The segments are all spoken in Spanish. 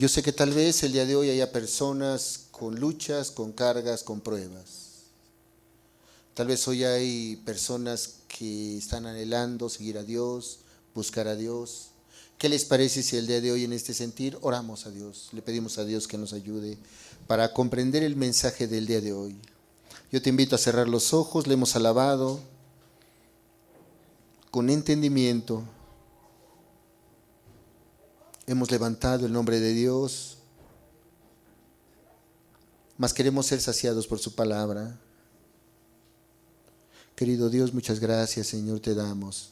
Yo sé que tal vez el día de hoy haya personas con luchas, con cargas, con pruebas. Tal vez hoy hay personas que están anhelando seguir a Dios, buscar a Dios. ¿Qué les parece si el día de hoy en este sentir oramos a Dios? Le pedimos a Dios que nos ayude para comprender el mensaje del día de hoy. Yo te invito a cerrar los ojos, le hemos alabado con entendimiento. Hemos levantado el nombre de Dios, mas queremos ser saciados por su palabra. Querido Dios, muchas gracias, Señor, te damos.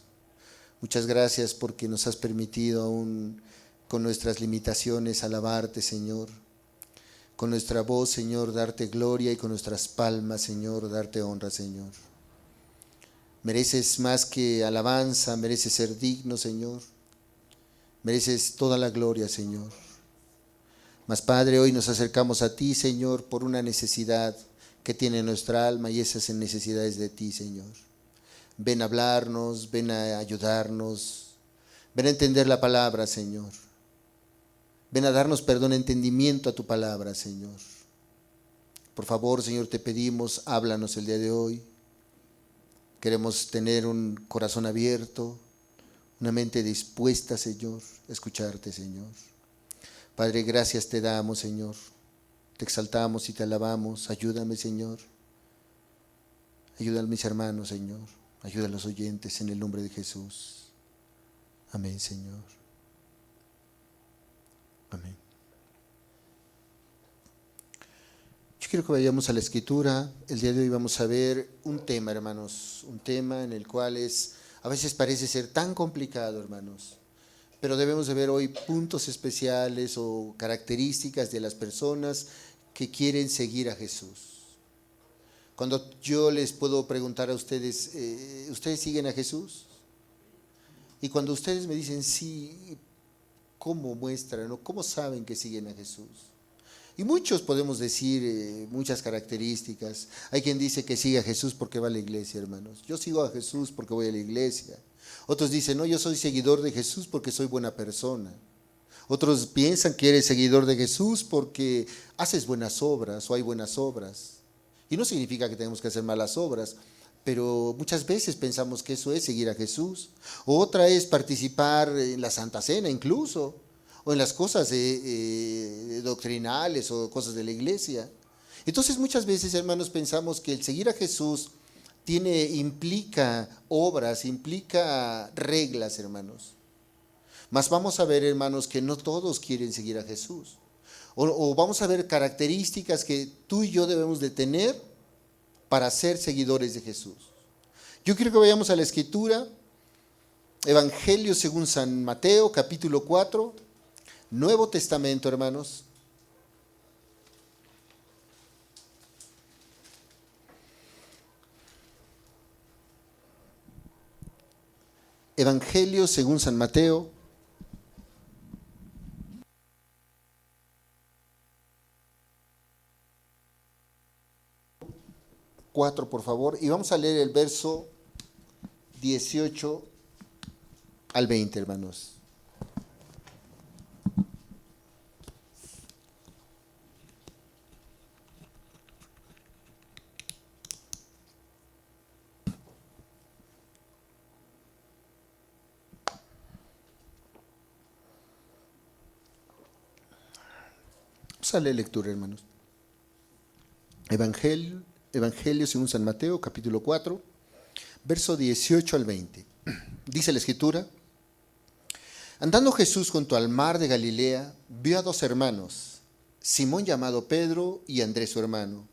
Muchas gracias porque nos has permitido aún con nuestras limitaciones alabarte, Señor. Con nuestra voz, Señor, darte gloria y con nuestras palmas, Señor, darte honra, Señor. Mereces más que alabanza, mereces ser digno, Señor. Mereces toda la gloria, Señor. Mas, Padre, hoy nos acercamos a ti, Señor, por una necesidad que tiene nuestra alma y esas necesidades de ti, Señor. Ven a hablarnos, ven a ayudarnos, ven a entender la palabra, Señor. Ven a darnos perdón, entendimiento a tu palabra, Señor. Por favor, Señor, te pedimos, háblanos el día de hoy. Queremos tener un corazón abierto, una mente dispuesta, Señor, a escucharte, Señor. Padre, gracias te damos, Señor. Te exaltamos y te alabamos. Ayúdame, Señor. Ayuda a mis hermanos, Señor. Ayuda a los oyentes en el nombre de Jesús. Amén, Señor. Amén. Yo quiero que vayamos a la Escritura. El día de hoy vamos a ver un tema, hermanos. Un tema en el cual a veces parece ser tan complicado, hermanos. Pero debemos de ver hoy puntos especiales o características de las personas que quieren seguir a Jesús. Cuando yo les puedo preguntar a ustedes, ¿ustedes siguen a Jesús? Y cuando ustedes me dicen sí, ¿cómo muestran o cómo saben que siguen a Jesús? Y muchos podemos decir muchas características. Hay quien dice que sigue a Jesús porque va a la iglesia, hermanos. Yo sigo a Jesús porque voy a la iglesia. Otros dicen, no, yo soy seguidor de Jesús porque soy buena persona. Otros piensan que eres seguidor de Jesús porque haces buenas obras o hay buenas obras. Y no significa que tenemos que hacer malas obras, pero muchas veces pensamos que eso es seguir a Jesús. Otra es participar en la Santa Cena incluso, o en las cosas doctrinales o cosas de la iglesia. Entonces muchas veces, hermanos, pensamos que el seguir a Jesús implica obras, implica reglas, hermanos. Mas vamos a ver, hermanos, que no todos quieren seguir a Jesús. O vamos a ver características que tú y yo debemos de tener para ser seguidores de Jesús. Yo quiero que vayamos a la Escritura, Evangelio según San Mateo, capítulo 4, Nuevo Testamento, hermanos. Evangelio según San Mateo, por favor, y vamos a leer el verso 18 al 20, hermanos. Vamos a leer lectura, hermanos. Evangelio según San Mateo, capítulo 4, verso 18 al 20. Dice la Escritura: andando Jesús junto al mar de Galilea, vio a dos hermanos, Simón llamado Pedro y Andrés su hermano,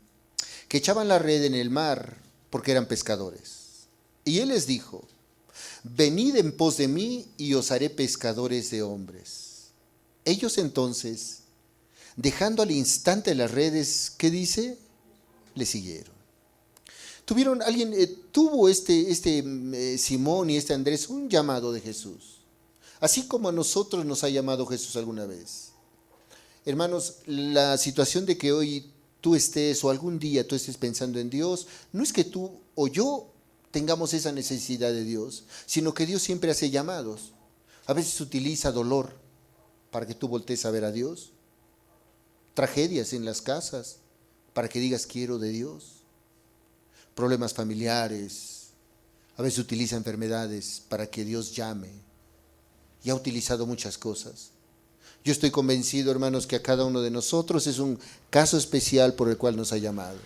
que echaban la red en el mar porque eran pescadores. Y él les dijo: venid en pos de mí y os haré pescadores de hombres. Ellos entonces, dejando al instante las redes, ¿qué dice? Le siguieron. Tuvo Simón y Andrés un llamado de Jesús, así como a nosotros nos ha llamado Jesús alguna vez. Hermanos, la situación de que hoy tú estés o algún día tú estés pensando en Dios, no es que tú o yo tengamos esa necesidad de Dios, sino que Dios siempre hace llamados. A veces utiliza dolor para que tú voltees a ver a Dios. tragedias en las casas para que digas quiero de Dios. Problemas familiares, a veces utiliza enfermedades para que Dios llame. Y ha utilizado muchas cosas. Yo estoy convencido, hermanos, que a cada uno de nosotros es un caso especial por el cual nos ha llamado.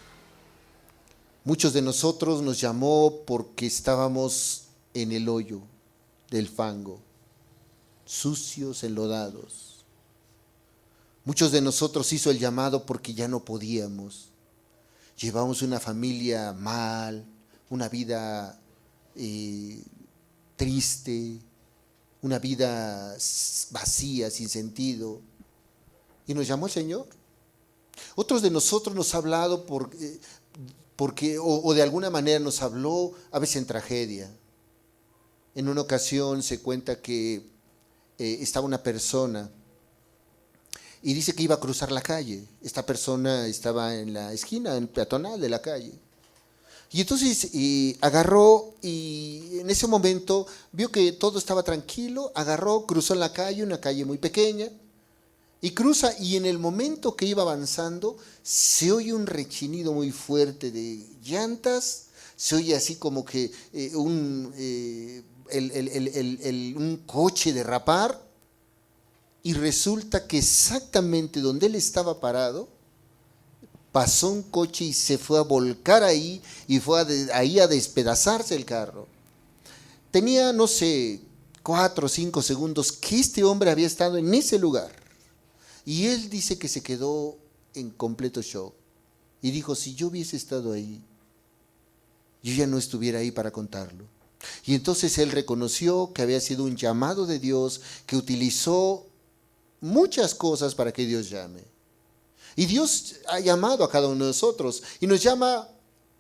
Muchos de nosotros nos llamó porque estábamos en el hoyo del fango, sucios, enlodados. Muchos de nosotros hizo el llamado porque ya no podíamos. Llevamos una familia mal, una vida triste, una vida vacía, sin sentido. Y nos llamó el Señor. Otros de nosotros nos ha hablado porque de alguna manera nos habló, a veces en tragedia. En una ocasión se cuenta que estaba una persona y dice que iba a cruzar la calle. Esta persona estaba en la esquina, en peatonal de la calle. Y entonces agarró y en ese momento vio que todo estaba tranquilo, agarró, cruzó la calle, una calle muy pequeña, y cruza, y en el momento que iba avanzando se oye un rechinido muy fuerte de llantas, se oye así como que un coche derrapar, y resulta que exactamente donde él estaba parado, pasó un coche y se fue a volcar ahí, y fue ahí a despedazarse el carro. Tenía, no sé, 4 o 5 segundos que este hombre había estado en ese lugar. Y él dice que se quedó en completo shock. Y dijo, si yo hubiese estado ahí, yo ya no estuviera ahí para contarlo. Y entonces él reconoció que había sido un llamado de Dios, que utilizó muchas cosas para que Dios llame. Y Dios ha llamado a cada uno de nosotros y nos llama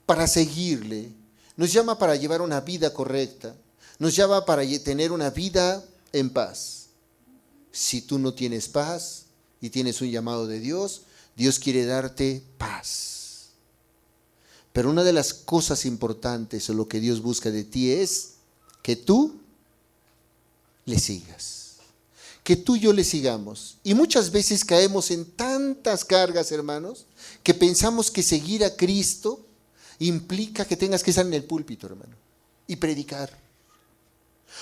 para seguirle, nos llama para llevar una vida correcta, nos llama para tener una vida en paz. Si tú no tienes paz y tienes un llamado de Dios, Dios quiere darte paz. Pero una de las cosas importantes o lo que Dios busca de ti es que tú le sigas. Que tú y yo le sigamos. Y muchas veces caemos en tantas cargas, hermanos, que pensamos que seguir a Cristo implica que tengas que estar en el púlpito, hermano, y predicar.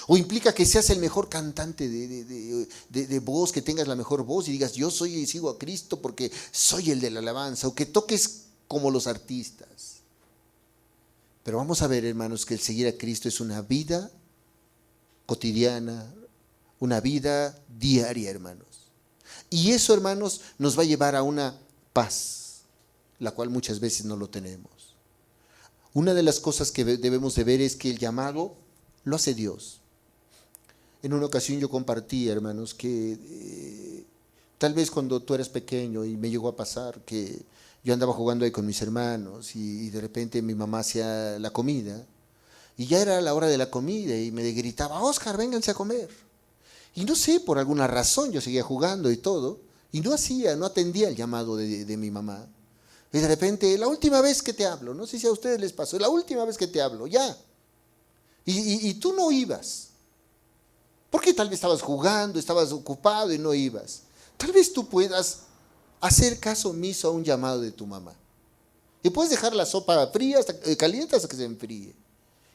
O implica que seas el mejor cantante de voz, que tengas la mejor voz y digas, yo soy y sigo a Cristo porque soy el de la alabanza. O que toques como los artistas. Pero vamos a ver, hermanos, que el seguir a Cristo es una vida cotidiana, una vida diaria, hermanos. Y eso, hermanos, nos va a llevar a una paz, la cual muchas veces no lo tenemos. Una de las cosas que debemos de ver es que el llamado lo hace Dios. En una ocasión yo compartí, hermanos, que tal vez cuando tú eras pequeño y me llegó a pasar que yo andaba jugando ahí con mis hermanos y de repente mi mamá hacía la comida y ya era la hora de la comida y me gritaba, Óscar, vénganse a comer. Y no sé, por alguna razón yo seguía jugando y todo y no atendía el llamado de mi mamá. Y de repente, la última vez que te hablo, no sé si a ustedes les pasó, la última vez que te hablo, ya. Y tú no ibas. Porque tal vez estabas jugando, estabas ocupado y no ibas. Tal vez tú puedas hacer caso omiso a un llamado de tu mamá. Y puedes dejar la sopa fría, caliente hasta que se enfríe.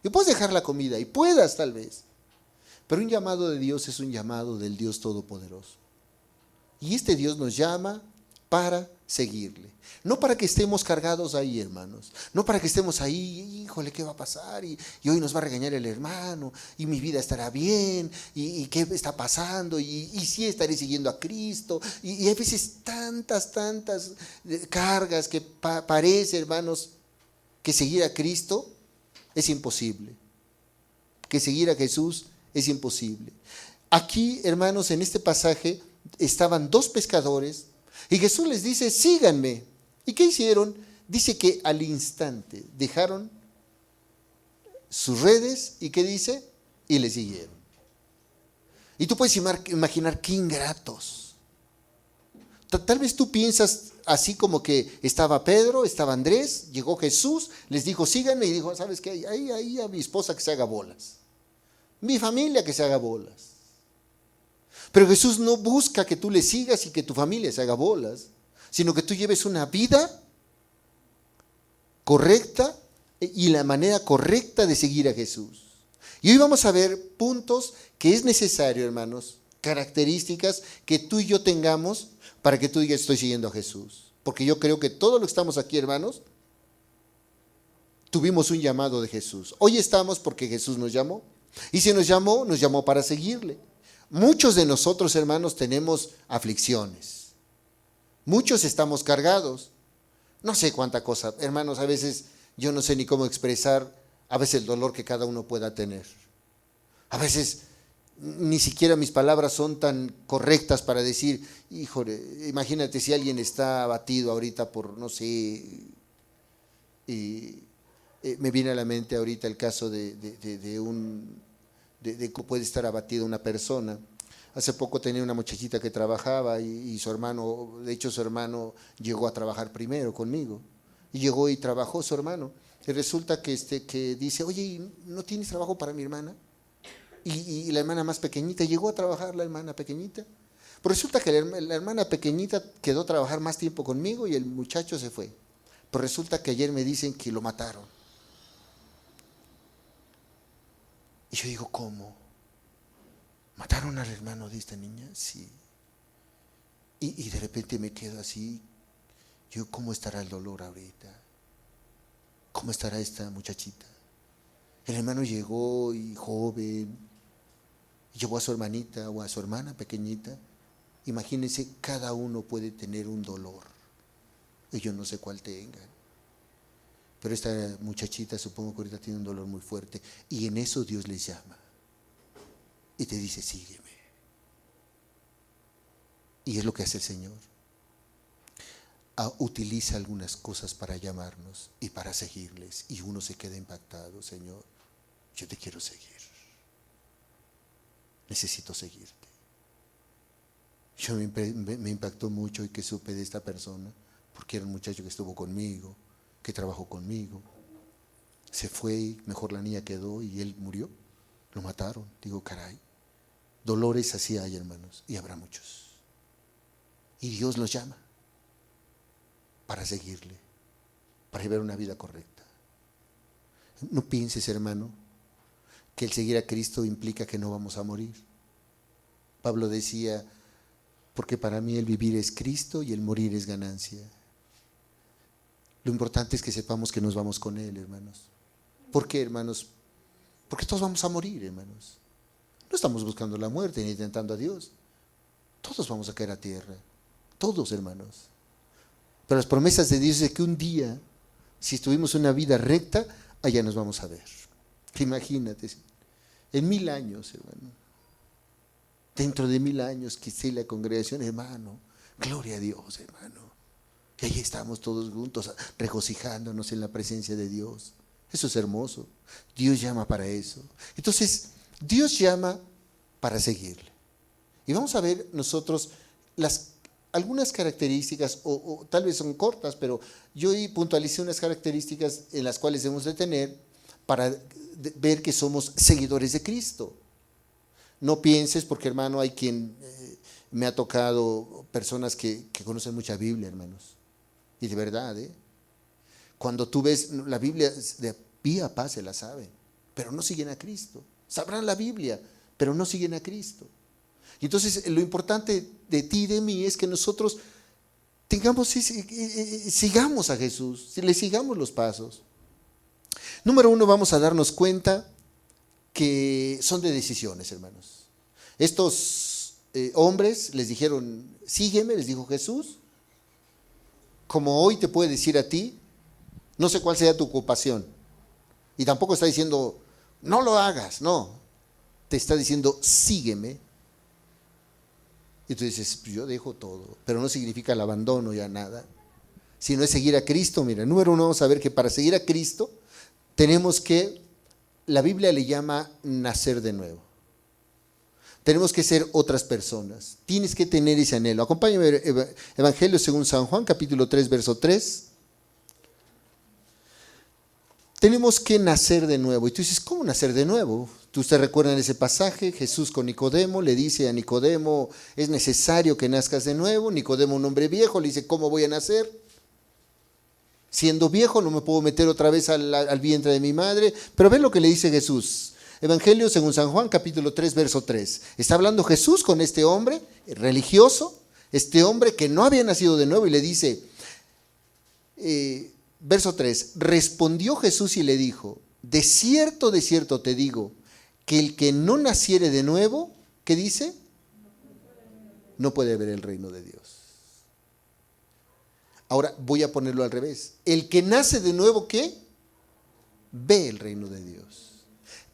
Y puedes dejar la comida, y puedas tal vez. Pero un llamado de Dios es un llamado del Dios Todopoderoso. Y este Dios nos llama para seguirle. No para que estemos cargados ahí, hermanos. No para que estemos ahí, híjole, ¿qué va a pasar? Y hoy nos va a regañar el hermano, y mi vida estará bien, y ¿qué está pasando? Y sí estaré siguiendo a Cristo. Y hay veces tantas cargas que parece, hermanos, que seguir a Cristo es imposible. Que seguir a Jesús es imposible. Aquí, hermanos, en este pasaje estaban 2 pescadores y Jesús les dice, síganme. ¿Y qué hicieron? Dice que al instante dejaron sus redes y ¿qué dice? Y le siguieron. Y tú puedes imaginar qué ingratos. Tal vez tú piensas así como que estaba Pedro, estaba Andrés, llegó Jesús, les dijo síganme y dijo, ¿sabes qué? Ahí a mi esposa que se haga bolas. Mi familia que se haga bolas. Pero Jesús no busca que tú le sigas y que tu familia se haga bolas, sino que tú lleves una vida correcta y la manera correcta de seguir a Jesús. Y hoy vamos a ver puntos que es necesario, hermanos, características que tú y yo tengamos para que tú digas estoy siguiendo a Jesús. Porque yo creo que todos los que estamos aquí, hermanos, tuvimos un llamado de Jesús. Hoy estamos porque Jesús nos llamó. Y si nos llamó para seguirle. Muchos de nosotros, hermanos, tenemos aflicciones. Muchos estamos cargados. No sé cuánta cosa. Hermanos, a veces yo no sé ni cómo expresar a veces el dolor que cada uno pueda tener. A veces ni siquiera mis palabras son tan correctas para decir, híjole, imagínate si alguien está abatido ahorita por, no sé, y me viene a la mente ahorita el caso de cómo puede estar abatida una persona. Hace poco tenía una muchachita que trabajaba y su hermano, de hecho su hermano llegó a trabajar primero conmigo. Y llegó y trabajó su hermano. Y resulta que dice, oye, ¿no tienes trabajo para mi hermana? Y la hermana más pequeñita, llegó a trabajar la hermana pequeñita. Pero resulta que la hermana pequeñita quedó a trabajar más tiempo conmigo y el muchacho se fue. Pero resulta que ayer me dicen que lo mataron. Y yo digo, ¿cómo? ¿Mataron al hermano de esta niña? Sí. Y de repente me quedo así. Yo, ¿cómo estará el dolor ahorita? ¿Cómo estará esta muchachita? El hermano llegó y joven, llevó a su hermanita o a su hermana pequeñita. Imagínense, cada uno puede tener un dolor. Y yo no sé cuál tengan. Pero esta muchachita supongo que ahorita tiene un dolor muy fuerte. Y en eso Dios les llama. Y te dice, sígueme. Y es lo que hace el Señor. Utiliza algunas cosas para llamarnos y para seguirles. Y uno se queda impactado, Señor, yo te quiero seguir. Necesito seguirte. Yo me impactó mucho y que supe de esta persona, porque era un muchacho que estuvo conmigo, que trabajó conmigo. Se fue y mejor la niña quedó y él murió. Lo mataron. Digo, caray, dolores así hay, hermanos, y habrá muchos. Y Dios los llama para seguirle, para llevar una vida correcta. No pienses, hermano, que el seguir a Cristo implica que no vamos a morir. Pablo decía, porque para mí el vivir es Cristo y el morir es ganancia. Lo importante es que sepamos que nos vamos con Él, hermanos. ¿Por qué, hermanos? Porque todos vamos a morir, hermanos. No estamos buscando la muerte ni intentando a Dios. Todos vamos a caer a tierra. Todos, hermanos. Pero las promesas de Dios es que un día, si tuvimos una vida recta, allá nos vamos a ver. Imagínate, en 1000 años, hermano. Dentro de 1000 años que esté la congregación, hermano. Gloria a Dios, hermano. Y ahí estamos todos juntos, regocijándonos en la presencia de Dios. Eso es hermoso. Dios llama para eso. Entonces, Dios llama para seguirle. Y vamos a ver nosotros algunas características, o tal vez son cortas, pero yo hoy puntualicé unas características en las cuales debemos de tener para ver que somos seguidores de Cristo. No pienses, porque hermano, hay quien me ha tocado personas que conocen mucha Biblia, hermanos. Y de verdad, cuando tú ves la Biblia, de pie a pa se la saben, pero no siguen a Cristo. Sabrán la Biblia, pero no siguen a Cristo. Y entonces lo importante de ti y de mí es que nosotros sigamos a Jesús, le sigamos los pasos. Número 1, vamos a darnos cuenta que son de decisiones, hermanos. Estos hombres les dijeron, sígueme, les dijo Jesús, como hoy te puede decir a ti, no sé cuál sea tu ocupación. Y tampoco está diciendo, no lo hagas, no. Te está diciendo, sígueme. Y tú dices, yo dejo todo, pero no significa el abandono ya nada, sino es seguir a Cristo. Mira, número 1, vamos a ver que para seguir a Cristo tenemos que, la Biblia le llama nacer de nuevo. Tenemos que ser otras personas. Tienes que tener ese anhelo. Acompáñame a ver Evangelio según San Juan, capítulo 3, verso 3. Tenemos que nacer de nuevo. Y tú dices, ¿cómo nacer de nuevo? Ustedes recuerdan ese pasaje, Jesús con Nicodemo le dice a Nicodemo, es necesario que nazcas de nuevo. Nicodemo, un hombre viejo, le dice, ¿cómo voy a nacer? Siendo viejo no me puedo meter otra vez al vientre de mi madre. Pero ven lo que le dice Jesús. Evangelio según San Juan, capítulo 3, verso 3. Está hablando Jesús con este hombre religioso, este hombre que no había nacido de nuevo, y le dice, verso 3, respondió Jesús y le dijo, de cierto te digo, que el que no naciere de nuevo, ¿qué dice? No puede ver el reino de Dios. Ahora voy a ponerlo al revés. El que nace de nuevo, ¿qué? Ve el reino de Dios.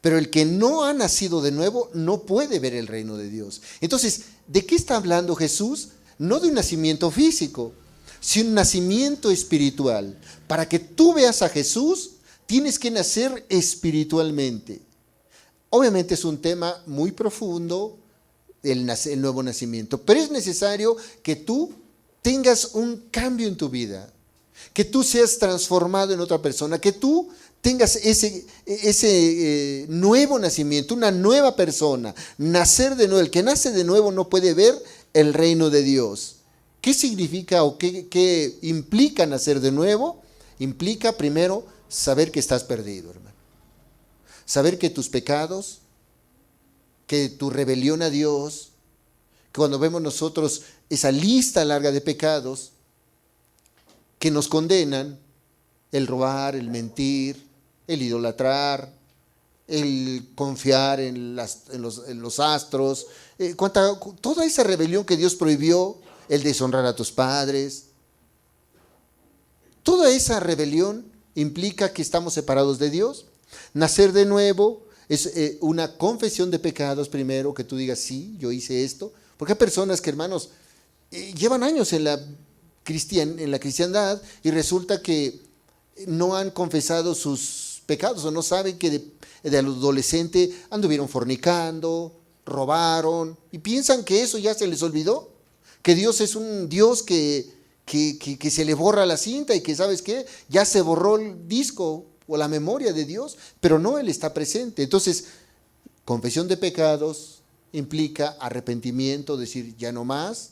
Pero el que no ha nacido de nuevo no puede ver el reino de Dios. Entonces, ¿de qué está hablando Jesús? No de un nacimiento físico, sino un nacimiento espiritual. Para que tú veas a Jesús, tienes que nacer espiritualmente. Obviamente es un tema muy profundo, el nuevo nacimiento, pero es necesario que tú tengas un cambio en tu vida, que tú seas transformado en otra persona, que tú tengas ese nuevo nacimiento, una nueva persona, nacer de nuevo. El que nace de nuevo no puede ver el reino de Dios. ¿Qué significa o qué implica nacer de nuevo? Implica primero saber que estás perdido, hermano. Saber que tus pecados, que tu rebelión a Dios, que cuando vemos nosotros esa lista larga de pecados que nos condenan, el robar, el mentir, el idolatrar, el confiar en los astros, toda esa rebelión que Dios prohibió, el deshonrar a tus padres, toda esa rebelión implica que estamos separados de Dios. Nacer de nuevo es una confesión de pecados primero, que tú digas, sí, yo hice esto. Porque hay personas que, hermanos, llevan años en la cristiandad y resulta que no han confesado sus pecados o no saben que de adolescente anduvieron fornicando, robaron y piensan que eso ya se les olvidó, que Dios es un Dios que se le borra la cinta y que, ¿sabes qué? Ya se borró el disco o la memoria de Dios, pero no, Él está presente. Entonces, confesión de pecados implica arrepentimiento, decir ya no más,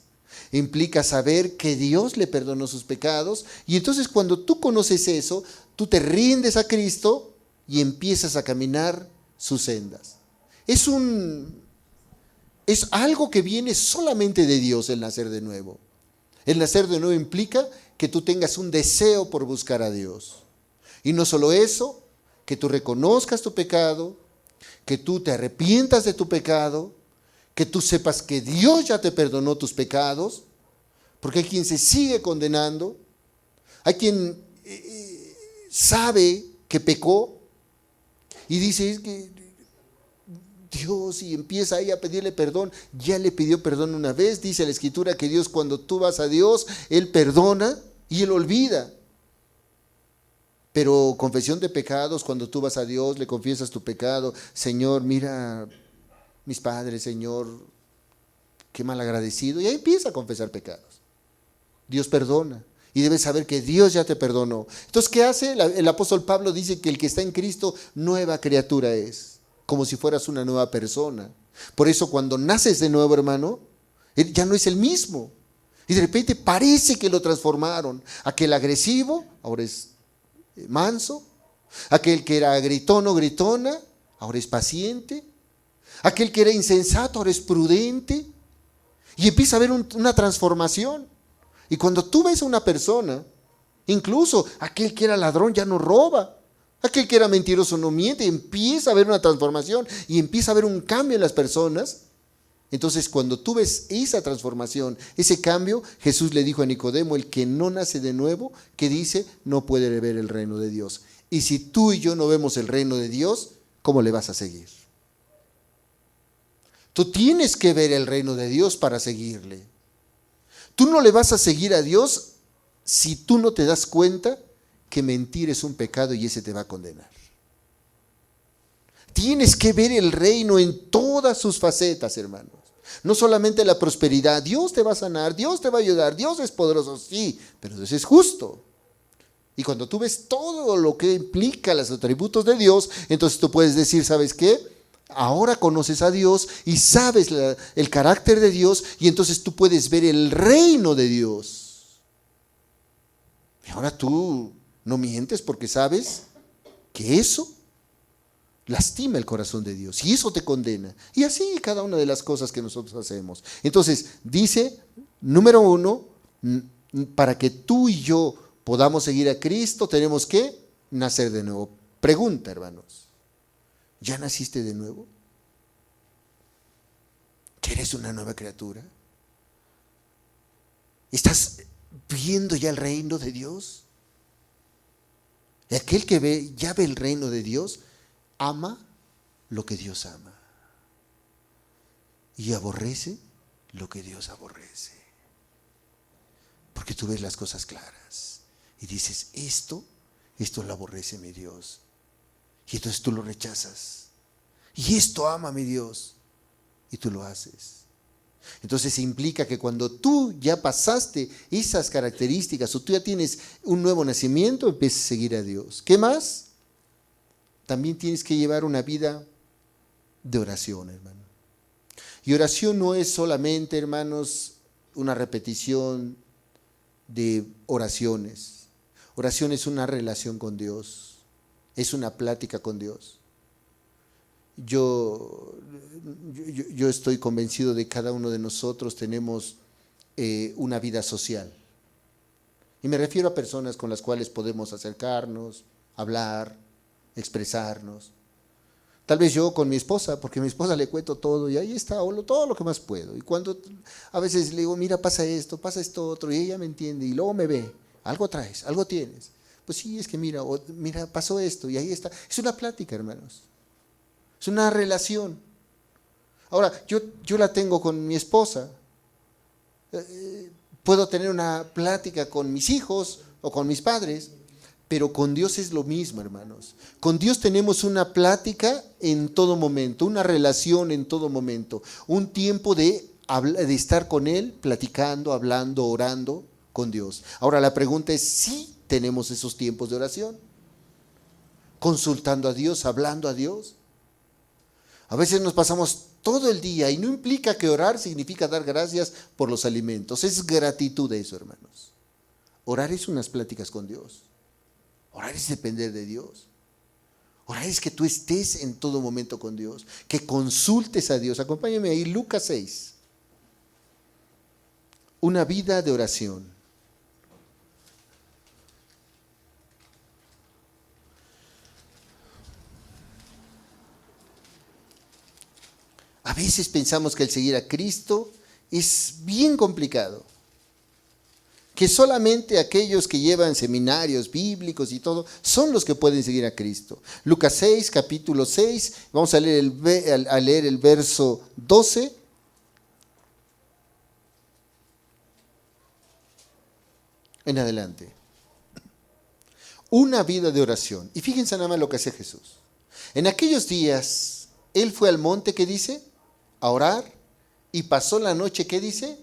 implica saber que Dios le perdonó sus pecados, y entonces cuando tú conoces eso, tú te rindes a Cristo y empiezas a caminar sus sendas. Es algo que viene solamente de Dios, el nacer de nuevo. El nacer de nuevo implica que tú tengas un deseo por buscar a Dios. Y no solo eso, que tú reconozcas tu pecado, que tú te arrepientas de tu pecado, que tú sepas que Dios ya te perdonó tus pecados, porque hay quien se sigue condenando, hay quien sabe que pecó y dice, es que Dios, y empieza ahí a pedirle perdón. Ya le pidió perdón una vez. Dice la Escritura que Dios, cuando tú vas a Dios, Él perdona y Él olvida. Pero confesión de pecados, cuando tú vas a Dios, le confiesas tu pecado. Señor, mira mis padres, Señor, qué mal agradecido. Y ahí empieza a confesar pecados. Dios perdona. Y debes saber que Dios ya te perdonó. Entonces, ¿qué hace? El apóstol Pablo dice que el que está en Cristo, nueva criatura es. Como si fueras una nueva persona. Por eso cuando naces de nuevo, hermano, él ya no es el mismo. Y de repente parece que lo transformaron. Aquel agresivo, ahora es manso. Aquel que era gritón o gritona, ahora es paciente. Aquel que era insensato, ahora es prudente. Y empieza a haber una transformación. Y cuando tú ves a una persona, incluso aquel que era ladrón ya no roba. Aquel que era mentiroso no miente. Empieza a haber una transformación y empieza a haber un cambio en las personas. Entonces, cuando tú ves esa transformación, ese cambio, Jesús le dijo a Nicodemo, el que no nace de nuevo, que dice, no puede ver el reino de Dios. Y si tú y yo no vemos el reino de Dios, ¿cómo le vas a seguir? Tú tienes que ver el reino de Dios para seguirle. Tú no le vas a seguir a Dios si tú no te das cuenta que mentir es un pecado y ese te va a condenar. Tienes que ver el reino en todas sus facetas, hermanos. No solamente la prosperidad. Dios te va a sanar, Dios te va a ayudar, Dios es poderoso, sí, pero Dios es justo. Y cuando tú ves todo lo que implica los atributos de Dios, entonces tú puedes decir, ¿sabes qué? Ahora conoces a Dios y sabes el carácter de Dios, y entonces tú puedes ver el reino de Dios. Y ahora tú no mientes porque sabes que eso lastima el corazón de Dios y eso te condena. Y así cada una de las cosas que nosotros hacemos. Entonces dice, número 1, para que tú y yo podamos seguir a Cristo tenemos que nacer de nuevo. Pregunta, hermanos, ¿ya naciste de nuevo? ¿Que eres una nueva criatura? ¿Estás viendo ya el reino de Dios? Y aquel que ya ve el reino de Dios, ama lo que Dios ama y aborrece lo que Dios aborrece. Porque tú ves las cosas claras y dices, esto lo aborrece mi Dios. Y entonces tú lo rechazas. Y esto ama mi Dios. Y tú lo haces. Entonces implica que cuando tú ya pasaste esas características o tú ya tienes un nuevo nacimiento, empiezas a seguir a Dios. ¿Qué más? También tienes que llevar una vida de oración, hermano. Y oración no es solamente, hermanos, una repetición de oraciones. Oración es una relación con Dios. Es una plática con Dios. Yo estoy convencido de que cada uno de nosotros tenemos una vida social. Y me refiero a personas con las cuales podemos acercarnos, hablar, expresarnos. Tal vez yo con mi esposa, porque a mi esposa le cuento todo y ahí está, todo lo que más puedo. Y cuando a veces le digo, mira, pasa esto otro, y ella me entiende y luego me ve, algo traes, algo tienes. Pues sí, es que mira, pasó esto y ahí está. Es una plática, hermanos. Es una relación. Ahora, yo la tengo con mi esposa. Puedo tener una plática con mis hijos o con mis padres, pero con Dios es lo mismo, hermanos. Con Dios tenemos una plática en todo momento, una relación en todo momento, un tiempo de estar con Él, platicando, hablando, orando con Dios. Ahora la pregunta es si tenemos esos tiempos de oración, consultando a Dios, hablando a Dios. A veces nos pasamos todo el día y no implica que orar significa dar gracias por los alimentos. Es gratitud eso, hermanos. Orar es unas pláticas con Dios. Orar es depender de Dios. Orar es que tú estés en todo momento con Dios, que consultes a Dios. Acompáñame ahí, Lucas 6. Una vida de oración. A veces pensamos que el seguir a Cristo es bien complicado, que solamente aquellos que llevan seminarios bíblicos y todo son los que pueden seguir a Cristo. Lucas 6, capítulo 6, vamos a leer el verso 12. En adelante. Una vida de oración. Y fíjense nada más lo que hace Jesús. En aquellos días, Él fue al monte, ¿qué dice? A orar, y pasó la noche, ¿qué dice?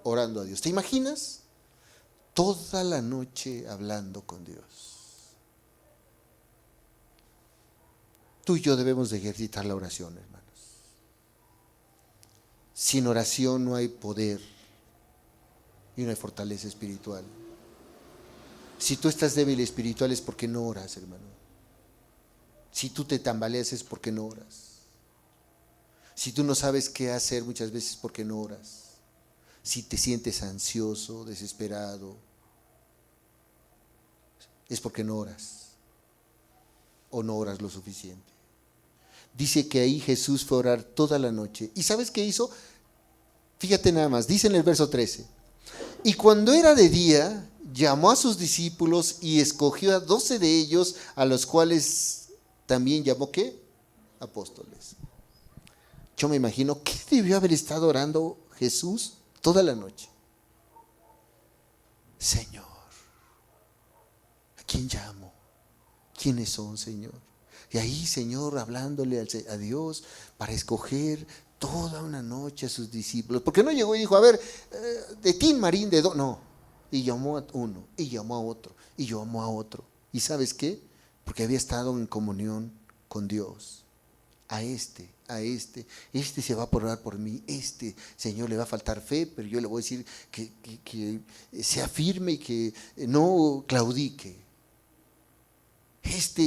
Orando a Dios. ¿Te imaginas? Toda la noche hablando con Dios. Tú y yo debemos de ejercitar la oración, hermanos. Sin oración no hay poder y no hay fortaleza espiritual. Si tú estás débil espiritual es porque no oras, hermano. Si tú te tambaleas es porque no oras. Si tú no sabes qué hacer muchas veces porque no oras. Si te sientes ansioso, desesperado, es porque no oras o no oras lo suficiente. Dice que ahí Jesús fue a orar toda la noche. ¿Y sabes qué hizo? Fíjate nada más, dice en el verso 13. Y cuando era de día, llamó a sus discípulos y escogió a 12 de ellos, a los cuales también llamó, ¿qué? Apóstoles. Yo me imagino, ¿qué debió haber estado orando Jesús toda la noche? Señor, ¿a quién llamo? ¿Quiénes son, Señor? Y ahí, Señor, hablándole a Dios para escoger toda una noche a sus discípulos. Porque no llegó y dijo, a ver, de Tim Marín, de dos. No. Y llamó a uno, y llamó a otro, y llamó a otro. ¿Y sabes qué? Porque había estado en comunión con Dios. este se va a orar por mí, Señor, le va a faltar fe, pero yo le voy a decir que sea firme y que no claudique.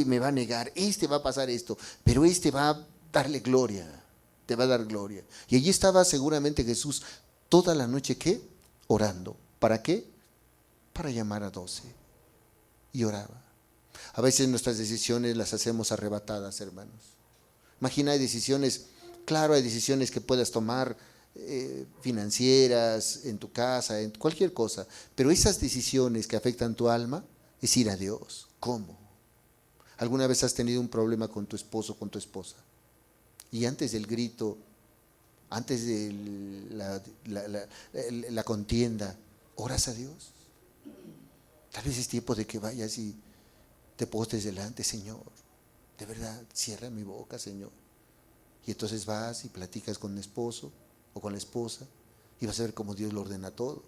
Me va a negar, va a pasar esto, pero va a darle gloria, te va a dar gloria. Y allí estaba seguramente Jesús toda la noche, ¿qué? Orando. ¿Para qué? Para llamar a 12. Y oraba. A veces nuestras decisiones las hacemos arrebatadas, hermanos. Imagina, hay decisiones, claro, hay decisiones que puedas tomar financieras, en tu casa, en cualquier cosa, pero esas decisiones que afectan tu alma es ir a Dios. ¿Cómo? ¿Alguna vez has tenido un problema con tu esposo o con tu esposa? Y antes del grito, antes de la contienda, ¿oras a Dios? Tal vez es tiempo de que vayas y te postes delante, Señor. De verdad, cierra mi boca, Señor. Y entonces vas y platicas con el esposo o con la esposa y vas a ver cómo Dios lo ordena todo.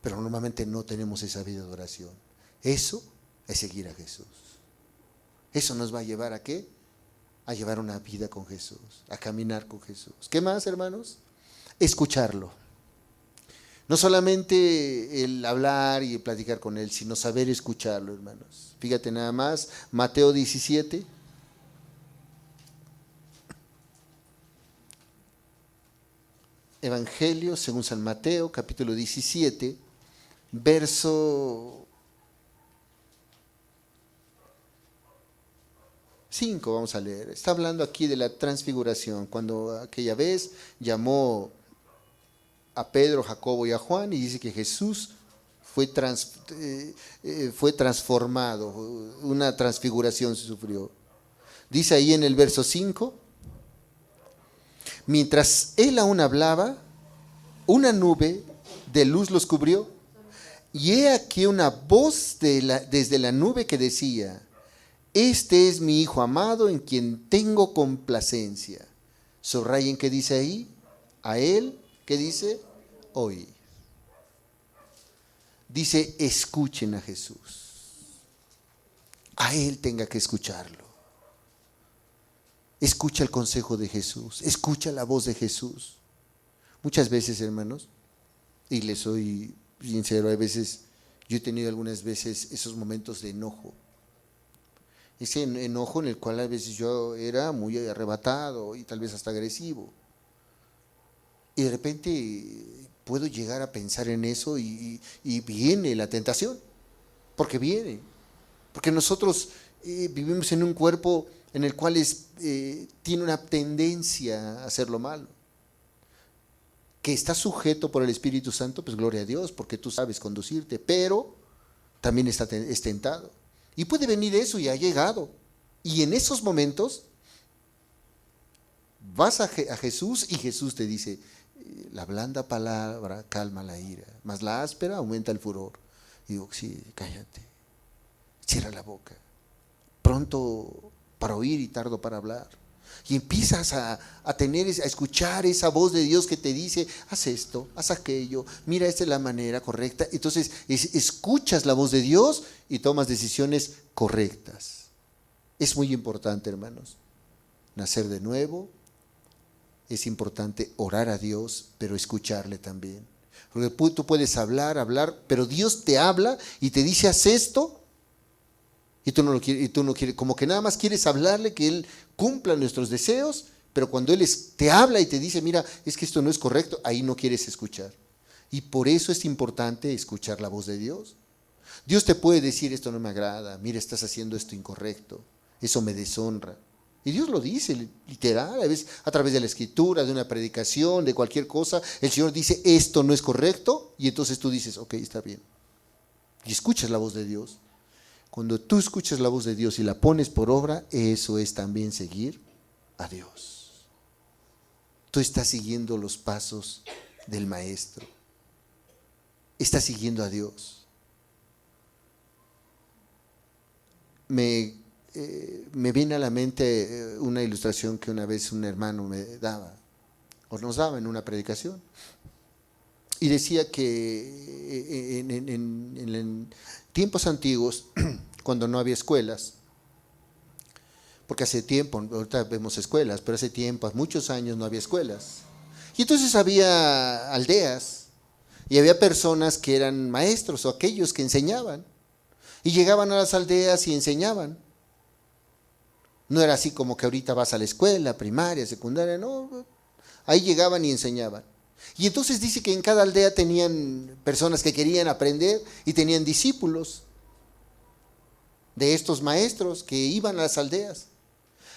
Pero normalmente no tenemos esa vida de oración. Eso es seguir a Jesús. Eso nos va a llevar ¿a qué? A llevar una vida con Jesús, a caminar con Jesús. ¿Qué más, hermanos? Escucharlo. No solamente el hablar y el platicar con Él, sino saber escucharlo, hermanos. Fíjate nada más, Mateo 17. Evangelio según San Mateo, capítulo 17, verso 5, vamos a leer. Está hablando aquí de la transfiguración, cuando aquella vez llamó a Pedro, Jacobo y a Juan y dice que Jesús fue transformado, una transfiguración se sufrió. Dice ahí en el verso 5, mientras él aún hablaba, una nube de luz los cubrió, y he aquí una voz desde la nube que decía: este es mi Hijo amado en quien tengo complacencia. Subrayen qué dice ahí, a él, ¿qué dice? Oí. Dice, escuchen a Jesús. A Él tenga que escucharlo. Escucha el consejo de Jesús. Escucha la voz de Jesús. Muchas veces, hermanos, y les soy sincero, a veces, yo he tenido algunas veces esos momentos de enojo. Ese enojo en el cual a veces yo era muy arrebatado y tal vez hasta agresivo. Y de repente puedo llegar a pensar en eso y viene la tentación, porque viene. Porque nosotros vivimos en un cuerpo en el cual tiene una tendencia a hacer lo malo. Que está sujeto por el Espíritu Santo, pues gloria a Dios, porque tú sabes conducirte, pero también es tentado. Y puede venir eso y ha llegado. Y en esos momentos vas a Jesús y Jesús te dice, la blanda palabra calma la ira, mas la áspera aumenta el furor. Y digo, sí, cállate, cierra la boca, pronto para oír y tardo para hablar. Y empiezas a escuchar esa voz de Dios que te dice, haz esto, haz aquello, mira, esta es la manera correcta. Entonces escuchas la voz de Dios y tomas decisiones correctas. Es muy importante, hermanos, nacer de nuevo. Es importante orar a Dios, pero escucharle también. Porque tú puedes hablar, pero Dios te habla y te dice, haz esto, y tú no quieres, como que nada más quieres hablarle, que Él cumpla nuestros deseos, pero cuando Él te habla y te dice, mira, es que esto no es correcto, ahí no quieres escuchar. Y por eso es importante escuchar la voz de Dios. Dios te puede decir, esto no me agrada, mira, estás haciendo esto incorrecto, eso me deshonra. Y Dios lo dice, literal, a veces a través de la escritura, de una predicación, de cualquier cosa, el Señor dice, esto no es correcto, y entonces tú dices, ok, está bien. Y escuchas la voz de Dios. Cuando tú escuchas la voz de Dios y la pones por obra, eso es también seguir a Dios. Tú estás siguiendo los pasos del Maestro. Estás siguiendo a Dios. Me viene a la mente una ilustración que una vez un hermano me daba, o nos daba en una predicación, y decía que en tiempos antiguos, cuando no había escuelas, porque hace tiempo, ahorita vemos escuelas, pero hace tiempo, hace muchos años no había escuelas. Y entonces había aldeas y había personas que eran maestros o aquellos que enseñaban. Y llegaban a las aldeas y enseñaban. No era así como que ahorita vas a la escuela, primaria, secundaria, no. Ahí llegaban y enseñaban. Y entonces dice que en cada aldea tenían personas que querían aprender y tenían discípulos de estos maestros que iban a las aldeas.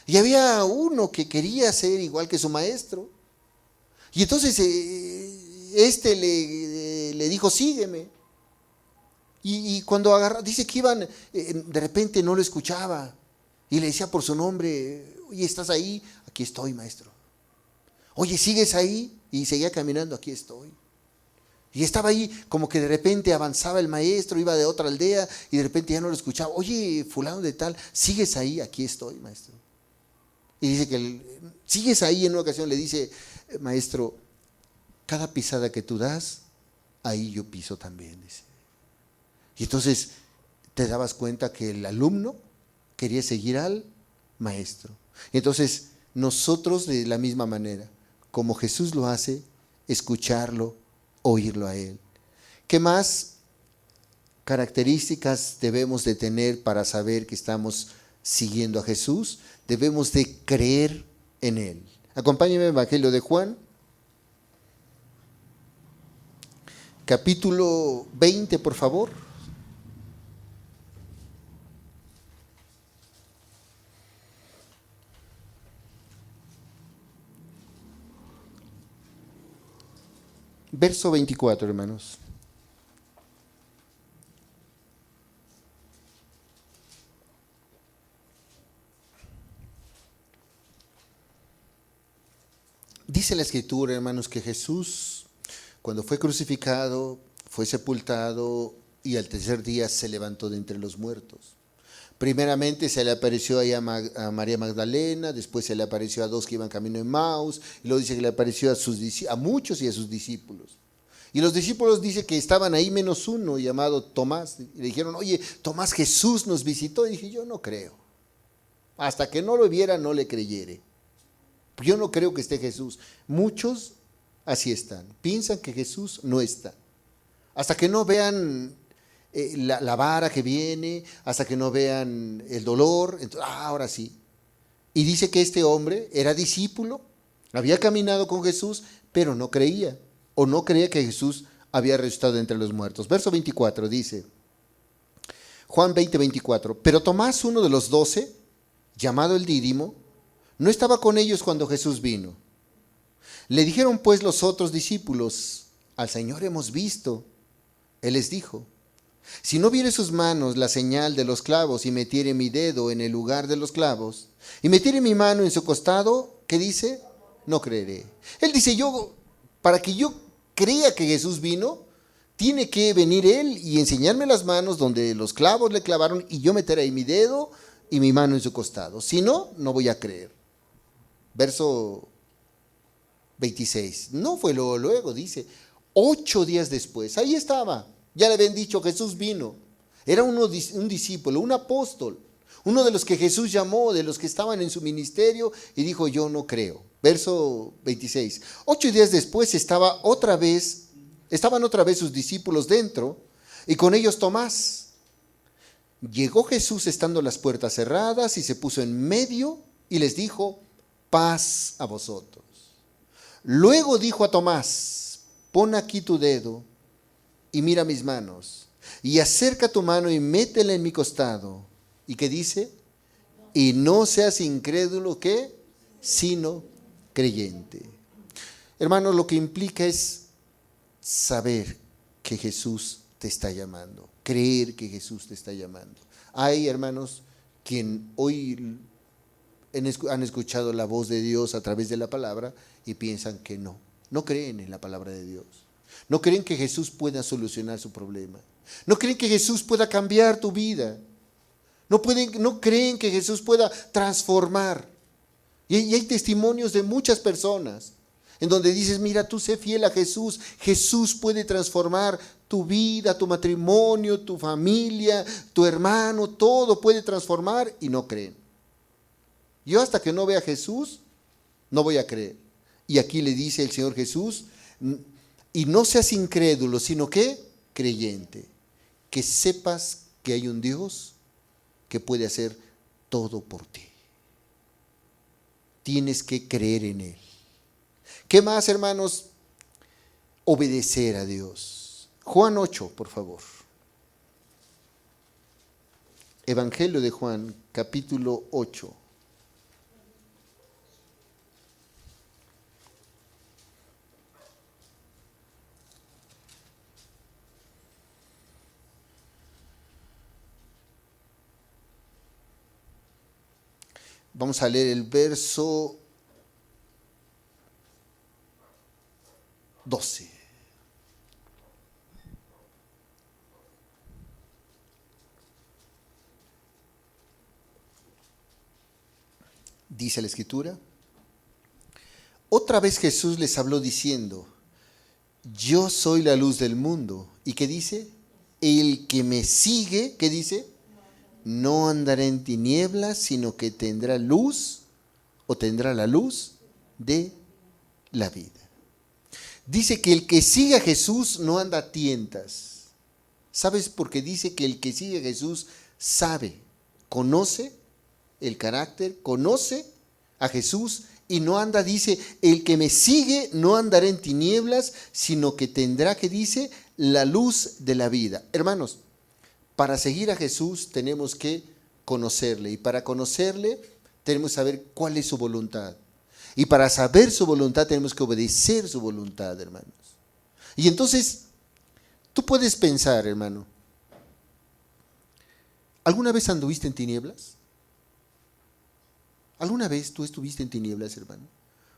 Y había uno que quería ser igual que su maestro. Y entonces le dijo, sígueme. Y cuando agarra, dice que iban, de repente no lo escuchaba. Y le decía por su nombre, oye, ¿estás ahí? Aquí estoy, maestro. Oye, ¿sigues ahí? Y seguía caminando, aquí estoy. Y estaba ahí, como que de repente avanzaba el maestro, iba de otra aldea, y de repente ya no lo escuchaba. Oye, fulano de tal, ¿sigues ahí? Aquí estoy, maestro. Y dice que, ¿sigues ahí? En una ocasión le dice, maestro, cada pisada que tú das, ahí yo piso también, dice. Y entonces te dabas cuenta que el alumno quería seguir al maestro. Entonces nosotros de la misma manera, como Jesús lo hace, escucharlo, oírlo a Él. ¿Qué más características debemos de tener para saber que estamos siguiendo a Jesús? Debemos de creer en Él. Acompáñenme al Evangelio de Juan, capítulo 20, por favor. Verso 24, hermanos. Dice la Escritura, hermanos, que Jesús, cuando fue crucificado, fue sepultado y al tercer día se levantó de entre los muertos. Primeramente se le apareció ahí a María Magdalena, después se le apareció a dos que iban camino en Maús, y luego dice que le apareció a muchos y a sus discípulos. Y los discípulos dice que estaban ahí menos uno, llamado Tomás. Y le dijeron, oye, Tomás, Jesús nos visitó. Y dije, yo no creo. Hasta que no lo viera, no le creyere. Yo no creo que esté Jesús. Muchos así están. Piensan que Jesús no está. Hasta que no vean la vara que viene, hasta que no vean el dolor, entonces, ahora sí. Y dice que este hombre era discípulo, había caminado con Jesús, pero no creía, o no creía que Jesús había resucitado entre los muertos. Verso 24 dice, Juan 20, 24, pero Tomás, uno de los 12, llamado el Dídimo, no estaba con ellos cuando Jesús vino. Le dijeron pues los otros discípulos, al Señor hemos visto. Él les dijo, si no viere sus manos la señal de los clavos y metiere mi dedo en el lugar de los clavos y metiere mi mano en su costado, ¿qué dice? No creeré. Él dice, para que yo crea que Jesús vino, tiene que venir Él y enseñarme las manos donde los clavos le clavaron y yo meter ahí mi dedo y mi mano en su costado. Si no, no voy a creer. Verso 26. No fue luego, dice, 8 días después, ahí estaba. Ya le habían dicho, Jesús vino. Era un discípulo, un apóstol, uno de los que Jesús llamó, de los que estaban en su ministerio, y dijo, yo no creo. Verso 26. 8 días después estaban otra vez sus discípulos dentro, y con ellos Tomás. Llegó Jesús estando las puertas cerradas, y se puso en medio, y les dijo, paz a vosotros. Luego dijo a Tomás, pon aquí tu dedo, y mira mis manos, y acerca tu mano y métela en mi costado. ¿Y qué dice? Y no seas incrédulo, ¿qué? Sino creyente. Hermanos, lo que implica es saber que Jesús te está llamando, creer que Jesús te está llamando. Hay, hermanos, quien hoy han escuchado la voz de Dios a través de la palabra y piensan que no creen en la palabra de Dios. No creen que Jesús pueda solucionar su problema. No creen que Jesús pueda cambiar tu vida. No creen que Jesús pueda transformar. Y hay testimonios de muchas personas en donde dices, mira, tú sé fiel a Jesús. Jesús puede transformar tu vida, tu matrimonio, tu familia, tu hermano, todo puede transformar y no creen. Yo hasta que no vea a Jesús, no voy a creer. Y aquí le dice el Señor Jesús, y no seas incrédulo, sino que creyente, que sepas que hay un Dios que puede hacer todo por ti. Tienes que creer en Él. ¿Qué más, hermanos? Obedecer a Dios. Juan 8, por favor. Evangelio de Juan, capítulo 8. Vamos a leer el verso 12. Dice la Escritura: otra vez Jesús les habló diciendo: yo soy la luz del mundo. ¿Y qué dice? El que me sigue, ¿qué dice? No andará en tinieblas, sino que tendrá luz, o tendrá la luz de la vida. Dice que el que sigue a Jesús no anda a tientas. ¿Sabes por qué dice que el que sigue a Jesús sabe, conoce el carácter, conoce a Jesús y no anda? Dice, el que me sigue no andará en tinieblas, sino que tendrá, que dice, la luz de la vida. Hermanos, para seguir a Jesús tenemos que conocerle, y para conocerle tenemos que saber cuál es su voluntad. Y para saber su voluntad tenemos que obedecer su voluntad, hermanos. Y entonces, tú puedes pensar, hermano, ¿alguna vez anduviste en tinieblas? ¿Alguna vez tú estuviste en tinieblas, hermano?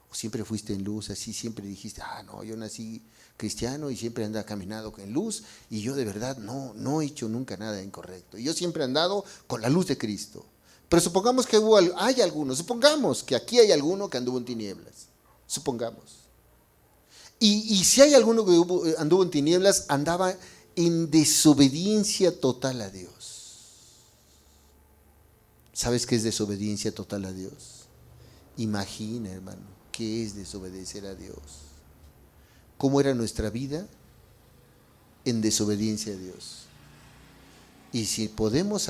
¿O siempre fuiste en luz, así siempre dijiste, no, yo nací cristiano y siempre he andado caminado en luz y yo de verdad no he hecho nunca nada incorrecto? Yo siempre he andado con la luz de Cristo. Pero supongamos que hay algunos, supongamos que aquí hay alguno que anduvo en tinieblas, supongamos. Y si hay alguno que anduvo en tinieblas, andaba en desobediencia total a Dios. ¿Sabes qué es desobediencia total a Dios? Imagina, hermano, ¿qué es desobedecer a Dios? ¿Cómo era nuestra vida en desobediencia a Dios? Y si podemos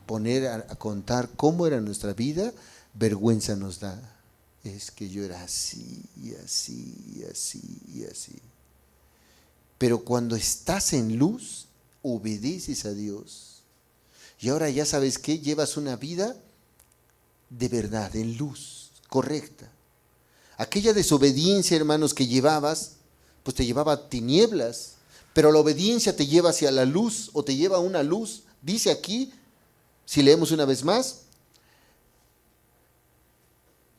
poner a contar cómo era nuestra vida, vergüenza nos da. Es que yo era así, y así, y así, y así. Pero cuando estás en luz, obedeces a Dios. Y ahora ya sabes qué, llevas una vida de verdad, en luz, correcta. Aquella desobediencia, hermanos, que llevabas, pues te llevaba a tinieblas, pero la obediencia te lleva hacia la luz, o te lleva a una luz. Dice aquí, si leemos una vez más,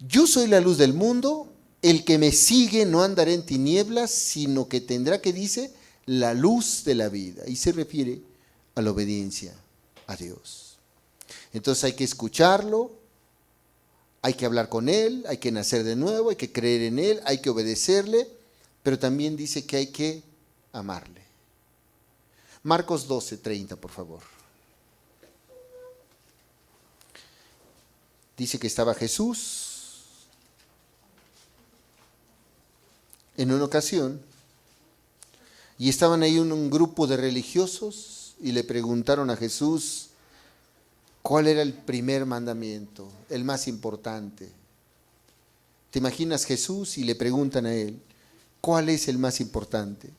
yo soy la luz del mundo, el que me sigue no andará en tinieblas, sino que tendrá, que dice, la luz de la vida. Y se refiere a la obediencia a Dios. Entonces hay que escucharlo, hay que hablar con Él, hay que nacer de nuevo, hay que creer en Él, hay que obedecerle, pero también dice que hay que amarle. Marcos 12:30, por favor. Dice que estaba Jesús en una ocasión y estaban ahí un grupo de religiosos y le preguntaron a Jesús cuál era el primer mandamiento, el más importante. ¿Te imaginas Jesús y le preguntan a él cuál es el más importante?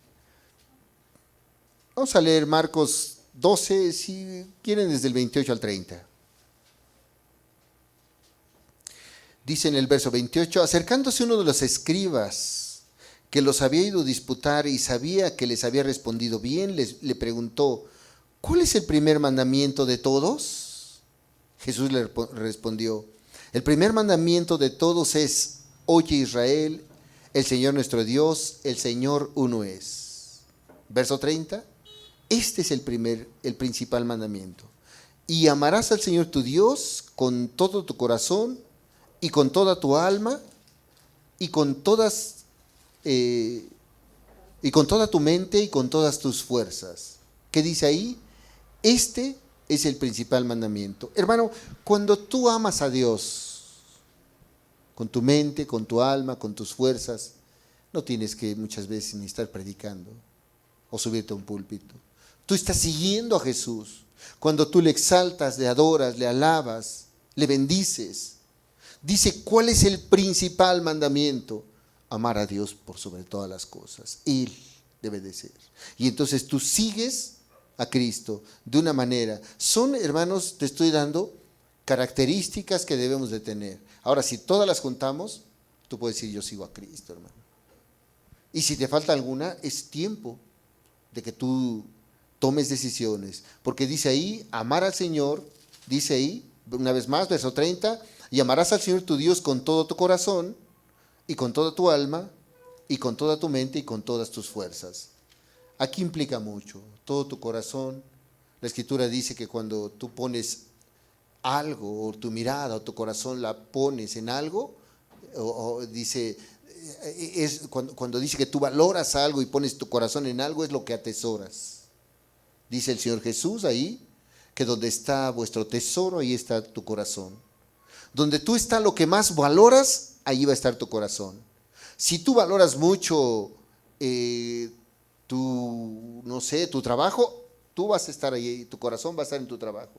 Vamos a leer Marcos 12, si quieren, desde el 28 al 30. Dice en el verso 28, acercándose uno de los escribas que los había ido a disputar y sabía que les había respondido bien, le preguntó, ¿cuál es el primer mandamiento de todos? Jesús le respondió, el primer mandamiento de todos es, oye Israel, el Señor nuestro Dios, el Señor uno es. Verso 30, este es el principal mandamiento. Y amarás al Señor tu Dios con todo tu corazón y con toda tu alma y con toda tu mente y con todas tus fuerzas. ¿Qué dice ahí? Este es el principal mandamiento. Hermano, cuando tú amas a Dios, con tu mente, con tu alma, con tus fuerzas. No tienes que muchas veces ni estar predicando o subirte a un púlpito. Tú estás siguiendo a Jesús. Cuando tú le exaltas, le adoras, le alabas, le bendices. Dice, ¿cuál es el principal mandamiento? Amar a Dios por sobre todas las cosas. Él debe de ser. Y entonces tú sigues a Cristo de una manera. Son, hermanos, te estoy dando características que debemos de tener. Ahora, si todas las juntamos, tú puedes decir, yo sigo a Cristo, hermano. Y si te falta alguna, es tiempo de que tú tomes decisiones. Porque dice ahí, amar al Señor, dice ahí, una vez más, verso 30, y amarás al Señor tu Dios con todo tu corazón, y con toda tu alma, y con toda tu mente, y con todas tus fuerzas. Aquí implica mucho, todo tu corazón. La Escritura dice que cuando tú pones algo, o tu mirada, o tu corazón la pones en algo, o dice, es cuando dice que tú valoras algo y pones tu corazón en algo, es lo que atesoras. Dice el Señor Jesús ahí, que donde está vuestro tesoro, ahí está tu corazón. Donde tú está lo que más valoras, ahí va a estar tu corazón. Si tú valoras mucho no sé, tu trabajo, tú vas a estar ahí, tu corazón va a estar en tu trabajo.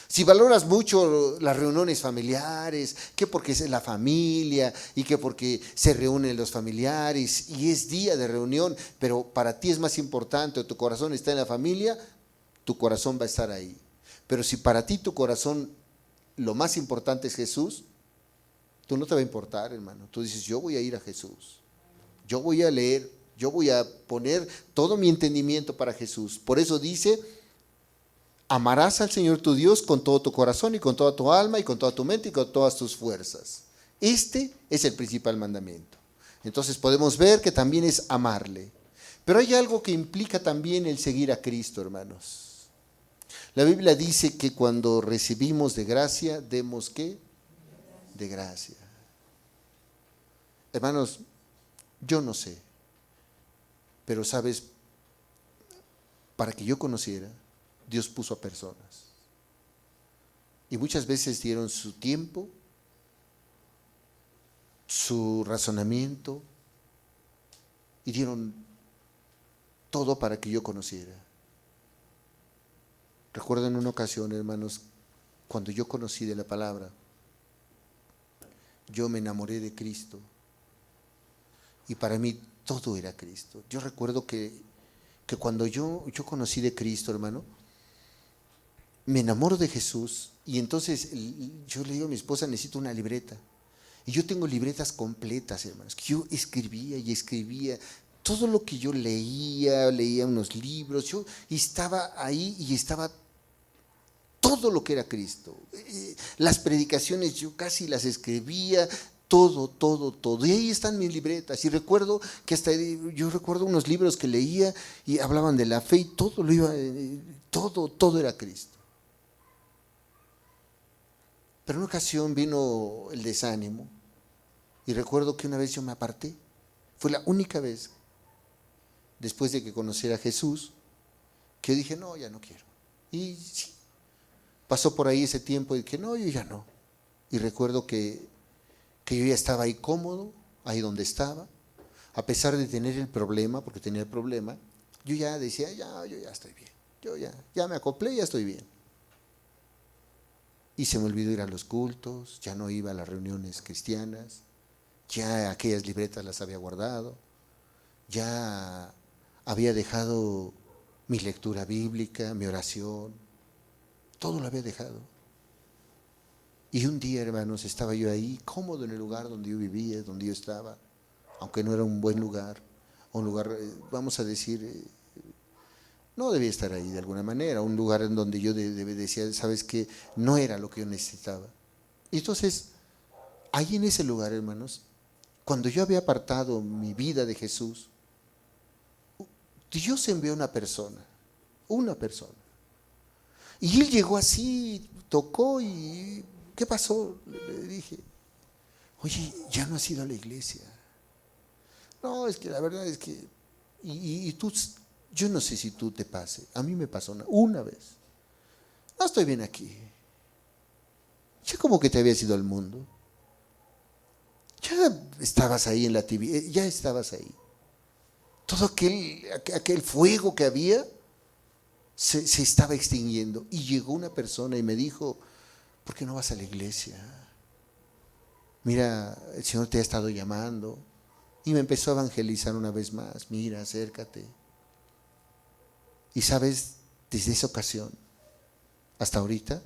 Si valoras mucho las reuniones familiares, que porque es la familia y que porque se reúnen los familiares y es día de reunión, pero para ti es más importante o tu corazón está en la familia, tu corazón va a estar ahí. Pero si para ti tu corazón lo más importante es Jesús, tú no te va a importar, hermano. Tú dices, yo voy a ir a Jesús, yo voy a leer, yo voy a poner todo mi entendimiento para Jesús. Por eso dice, amarás al Señor tu Dios con todo tu corazón y con toda tu alma y con toda tu mente y con todas tus fuerzas. Este es el principal mandamiento. Entonces podemos ver que también es amarle. Pero hay algo que implica también el seguir a Cristo, hermanos. La Biblia dice que cuando recibimos de gracia, demos ¿qué? De gracia. Hermanos, yo no sé, pero sabes, para que yo conociera, Dios puso a personas. Y muchas veces dieron su tiempo, su razonamiento, y dieron todo para que yo conociera. Recuerdo en una ocasión, hermanos, cuando yo conocí de la palabra, yo me enamoré de Cristo. Y para mí todo era Cristo. Yo recuerdo que cuando yo conocí de Cristo, hermano, me enamoro de Jesús y entonces yo le digo a mi esposa, necesito una libreta. Y yo tengo libretas completas, hermanos, que yo escribía y escribía todo lo que yo leía unos libros, yo estaba ahí y estaba todo lo que era Cristo. Las predicaciones yo casi las escribía, todo. Y ahí están mis libretas. Y recuerdo que yo recuerdo unos libros que leía y hablaban de la fe y todo era Cristo. Pero en una ocasión vino el desánimo y recuerdo que una vez yo me aparté. Fue la única vez, después de que conociera a Jesús, que yo dije, no, ya no quiero. Y sí, pasó por ahí ese tiempo y dije, no, yo ya no. Y recuerdo que yo ya estaba ahí cómodo, ahí donde estaba, a pesar de tener el problema, porque tenía el problema, yo ya decía, yo ya estoy bien, yo ya me acoplé, ya estoy bien. Y se me olvidó ir a los cultos, ya no iba a las reuniones cristianas, ya aquellas libretas las había guardado, ya había dejado mi lectura bíblica, mi oración, todo lo había dejado. Y un día, hermanos, estaba yo ahí, cómodo en el lugar donde yo vivía, donde yo estaba, aunque no era un buen lugar, un lugar, vamos a decir, no debía estar ahí de alguna manera, un lugar en donde yo decía, sabes que no era lo que yo necesitaba. Y entonces, ahí en ese lugar, hermanos, cuando yo había apartado mi vida de Jesús, Dios envió una persona. Y él llegó así, tocó y ¿qué pasó? Le dije, oye, ya no has ido a la iglesia. No, es que la verdad es que, y tú, yo no sé si tú te pase, a mí me pasó una vez. No estoy bien aquí. Ya como que te habías ido al mundo. Ya estabas ahí en la tibia, ya estabas ahí. Todo aquel fuego que había se estaba extinguiendo. Y llegó una persona y me dijo, ¿por qué no vas a la iglesia? Mira, el Señor te ha estado llamando. Y me empezó a evangelizar una vez más. Mira, acércate. Y sabes, desde esa ocasión hasta ahorita,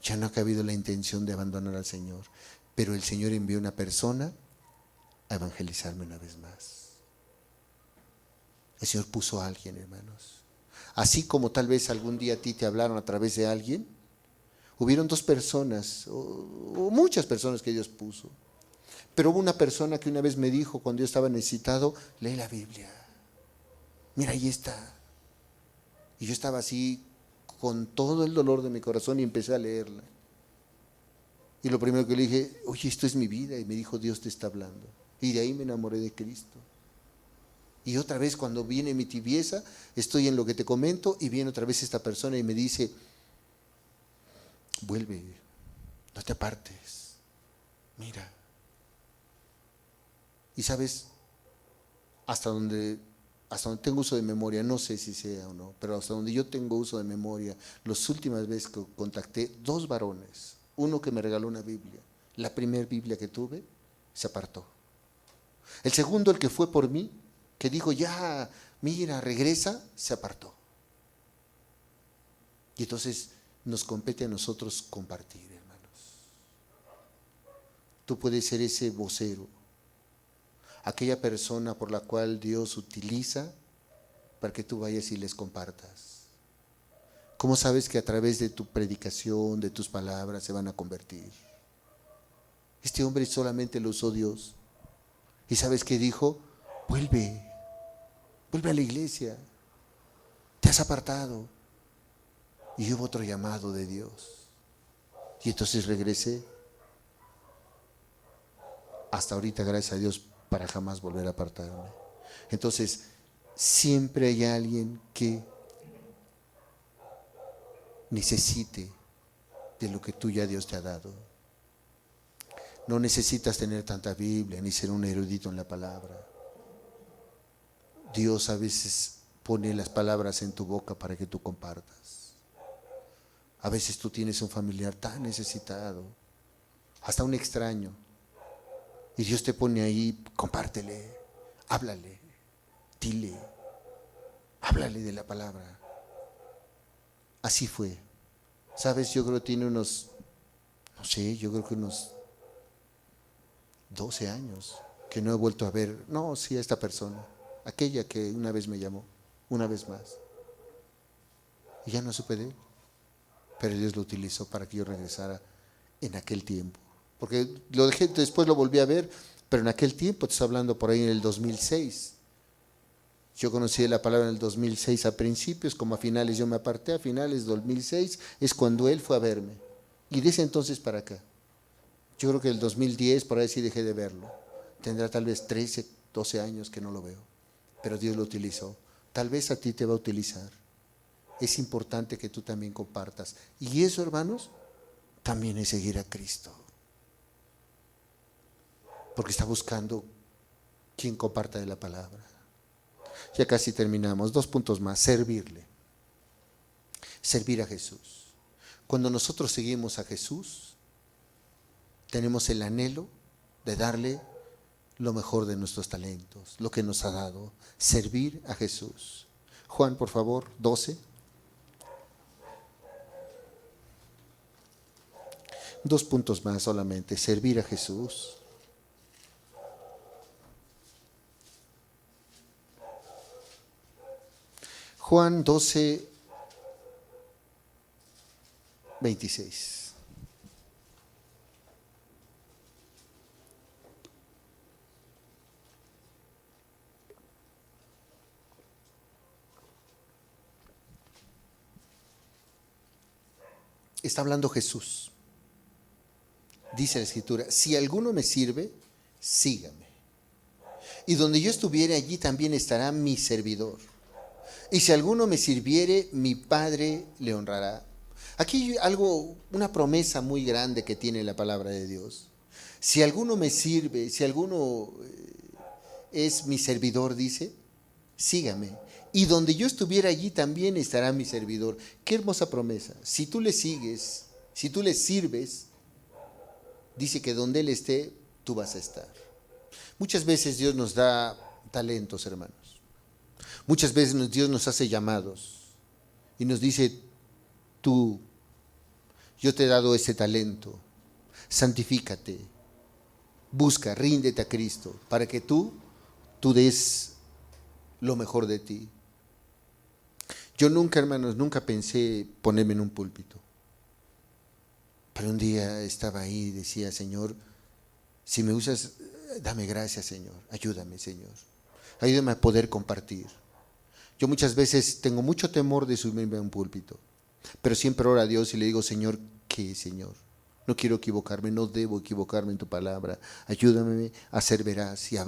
ya no ha cabido la intención de abandonar al Señor. Pero el Señor envió una persona a evangelizarme una vez más. El Señor puso a alguien, hermanos. Así como tal vez algún día a ti te hablaron a través de alguien, hubieron dos personas, o muchas personas que Dios puso. Pero hubo una persona que una vez me dijo, cuando yo estaba necesitado, lee la Biblia. Mira, ahí está. Y yo estaba así, con todo el dolor de mi corazón, y empecé a leerla. Y lo primero que le dije, oye, esto es mi vida. Y me dijo, Dios te está hablando. Y de ahí me enamoré de Cristo. Y otra vez cuando viene mi tibieza, estoy en lo que te comento y viene otra vez esta persona y me dice, vuelve, no te apartes, mira. Y sabes, hasta donde tengo uso de memoria, no sé si sea o no, pero hasta donde yo tengo uso de memoria, las últimas veces que contacté dos varones, uno que me regaló una Biblia, la primera Biblia que tuve, se apartó. El segundo, el que fue por mí, que dijo, ya, mira, regresa, se apartó. Y entonces nos compete a nosotros compartir, hermanos. Tú puedes ser ese vocero, aquella persona por la cual Dios utiliza para que tú vayas y les compartas. ¿Cómo sabes que a través de tu predicación, de tus palabras, se van a convertir? Este hombre solamente lo usó Dios. ¿Y sabes qué dijo? Vuelve a la iglesia, te has apartado. Y hubo otro llamado de Dios. Y entonces regresé. Hasta ahorita, gracias a Dios, para jamás volver a apartarme. Entonces, siempre hay alguien que necesite de lo que tú ya Dios te ha dado. No necesitas tener tanta Biblia ni ser un erudito en la palabra. Dios a veces pone las palabras en tu boca para que tú compartas. A veces tú tienes un familiar tan necesitado, hasta un extraño, y Dios te pone ahí, compártele, háblale, dile, háblale de la palabra. Así fue. Sabes, yo creo que tiene unos 12 años que no he vuelto a ver, a esta persona, aquella que una vez me llamó, una vez más. Y ya no supe de él. Pero Dios lo utilizó para que yo regresara en aquel tiempo. Porque lo dejé, después lo volví a ver, pero en aquel tiempo, te estoy hablando por ahí en el 2006. Yo conocí la palabra en el 2006 a principios, como a finales yo me aparté, a finales del 2006 es cuando él fue a verme. Y desde entonces para acá. Yo creo que el 2010 por ahí sí dejé de verlo. Tendrá tal vez 13, 12 años que no lo veo. Pero Dios lo utilizó. Tal vez a ti te va a utilizar. Es importante que tú también compartas. Y eso, hermanos, también es seguir a Cristo. Porque está buscando quien comparta de la palabra. Ya casi terminamos. 2 puntos más. Servirle. Servir a Jesús. Cuando nosotros seguimos a Jesús, tenemos el anhelo de darle lo mejor de nuestros talentos, lo que nos ha dado. Servir a Jesús. Juan, por favor, 12. 2 puntos más solamente. Servir a Jesús. Juan 12, 26. Está hablando Jesús. Dice la Escritura, si alguno me sirve, sígame. Y donde yo estuviere, allí también estará mi servidor. Y si alguno me sirviere, mi Padre le honrará. Aquí hay una promesa muy grande que tiene la palabra de Dios. Si alguno me sirve, si alguno es mi servidor, dice, sígame. Y donde yo estuviera allí también estará mi servidor. Qué hermosa promesa. Si tú le sigues, si tú le sirves, dice que donde Él esté, tú vas a estar. Muchas veces Dios nos da talentos, hermanos. Muchas veces Dios nos hace llamados y nos dice, tú, yo te he dado ese talento, santifícate, busca, ríndete a Cristo, para que tú des lo mejor de ti. Yo nunca, hermanos, nunca pensé ponerme en un púlpito. Pero un día estaba ahí y decía, Señor, si me usas, dame gracias, Señor, ayúdame, Señor. Ayúdame a poder compartir. Yo muchas veces tengo mucho temor de subirme a un púlpito, pero siempre oro a Dios y le digo, Señor, ¿qué, Señor? No quiero equivocarme, no debo equivocarme en tu palabra. Ayúdame a ser veraz y a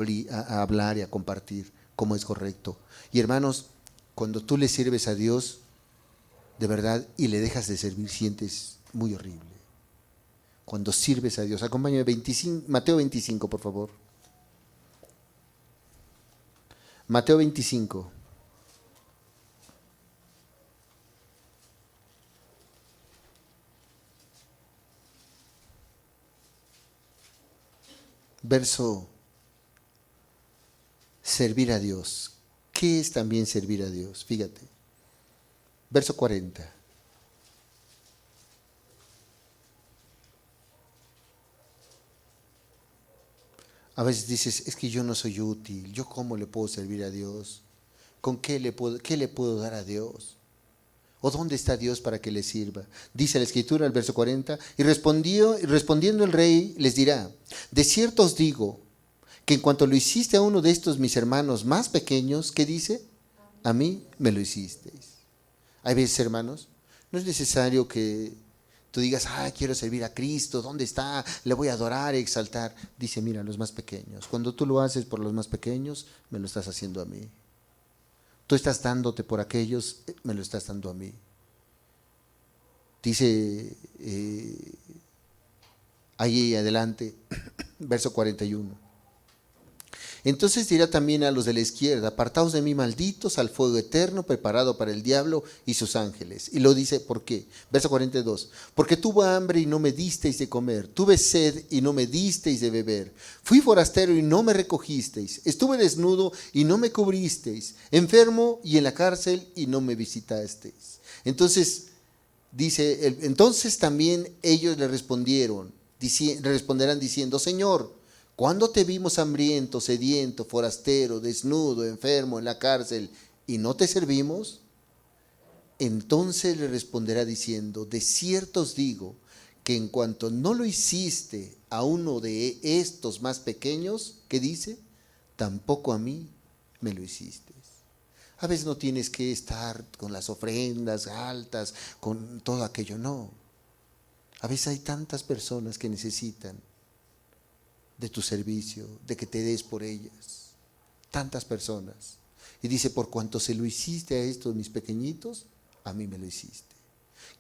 hablar y a compartir como es correcto. Y hermanos, cuando tú le sirves a Dios, de verdad, y le dejas de servir, sientes muy horrible. Cuando sirves a Dios, acompáñame, Mateo 25, por favor. Mateo 25. Verso, servir a Dios. ¿Qué es también servir a Dios? Fíjate. Verso 40. A veces dices, es que yo no soy útil, ¿yo cómo le puedo servir a Dios? ¿Con qué le puedo dar a Dios? ¿O dónde está Dios para que le sirva? Dice la Escritura, el verso 40, y respondiendo el rey les dirá, de cierto os digo, que en cuanto lo hiciste a uno de estos mis hermanos más pequeños, ¿qué dice? A mí me lo hicisteis. Hay veces, hermanos, no es necesario que tú digas, quiero servir a Cristo, ¿dónde está? Le voy a adorar, exaltar. Dice, mira, los más pequeños. Cuando tú lo haces por los más pequeños, me lo estás haciendo a mí. Tú estás dándote por aquellos, me lo estás dando a mí. Dice ahí adelante, verso 41. Entonces dirá también a los de la izquierda, apartaos de mí, malditos, al fuego eterno preparado para el diablo y sus ángeles. Y lo dice, ¿por qué? Verso 42. Porque tuve hambre y no me disteis de comer, tuve sed y no me disteis de beber, fui forastero y no me recogisteis, estuve desnudo y no me cubristeis, enfermo y en la cárcel y no me visitasteis. Entonces, dice, entonces también ellos le responderán diciendo, Señor, ¿cuándo te vimos hambriento, sediento, forastero, desnudo, enfermo, en la cárcel, y no te servimos? Entonces le responderá diciendo, de cierto os digo, que en cuanto no lo hiciste a uno de estos más pequeños, ¿qué dice? Tampoco a mí me lo hiciste. A veces no tienes que estar con las ofrendas altas, con todo aquello, no. A veces hay tantas personas que necesitan de tu servicio, de que te des por ellas. Tantas personas. Y dice, por cuanto se lo hiciste a estos mis pequeñitos, a mí me lo hiciste.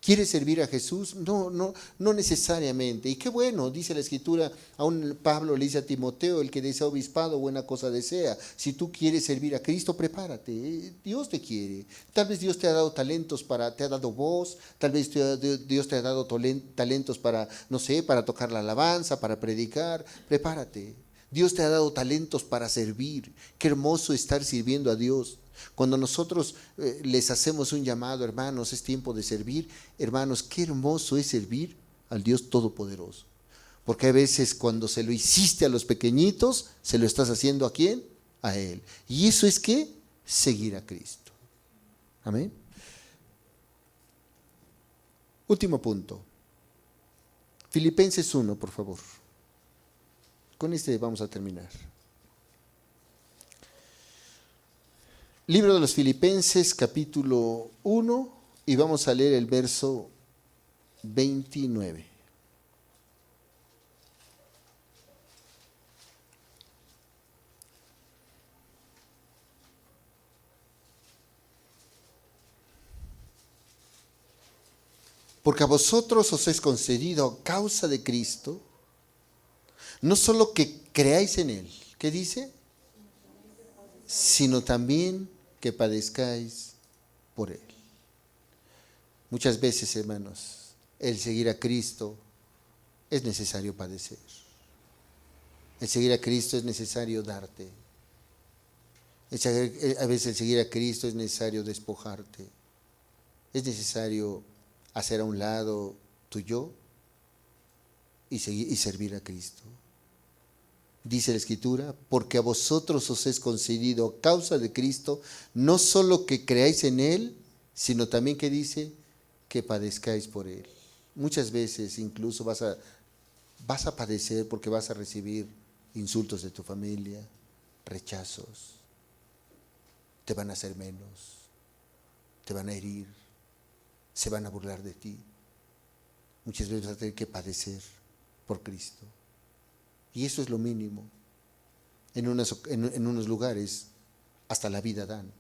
¿Quieres servir a Jesús? No necesariamente. Y qué bueno, dice la Escritura, aún Pablo le dice a Timoteo, el que desea obispado, buena cosa desea. Si tú quieres servir a Cristo, prepárate. Dios te quiere. Tal vez Dios te ha dado talentos te ha dado voz, tal vez Dios te ha dado talentos para, no sé, para tocar la alabanza, para predicar. Prepárate. Dios te ha dado talentos para servir. Qué hermoso estar sirviendo a Dios. Cuando nosotros les hacemos un llamado, hermanos, es tiempo de servir. Hermanos, qué hermoso es servir al Dios Todopoderoso. Porque a veces cuando se lo hiciste a los pequeñitos, se lo estás haciendo ¿a quién? A Él. Y eso es ¿qué? Seguir a Cristo. Amén. Último punto. Filipenses 1, por favor. Con este vamos a terminar. Libro de los Filipenses, capítulo 1, y vamos a leer el verso 29. Porque a vosotros os es concedido a causa de Cristo No solo que creáis en Él, ¿qué dice? Sino también que padezcáis por Él. Muchas veces, hermanos, el seguir a Cristo es necesario padecer. El seguir a Cristo es necesario darte. A veces el seguir a Cristo es necesario despojarte. Es necesario hacer a un lado tu yo y servir a Cristo. Dice la Escritura, porque a vosotros os es concedido a causa de Cristo, no solo que creáis en Él, sino también que dice que padezcáis por Él. Muchas veces incluso vas a padecer porque vas a recibir insultos de tu familia, rechazos, te van a hacer menos, te van a herir, se van a burlar de ti. Muchas veces vas a tener que padecer por Cristo. Y eso es lo mínimo. En unos lugares hasta la vida dan.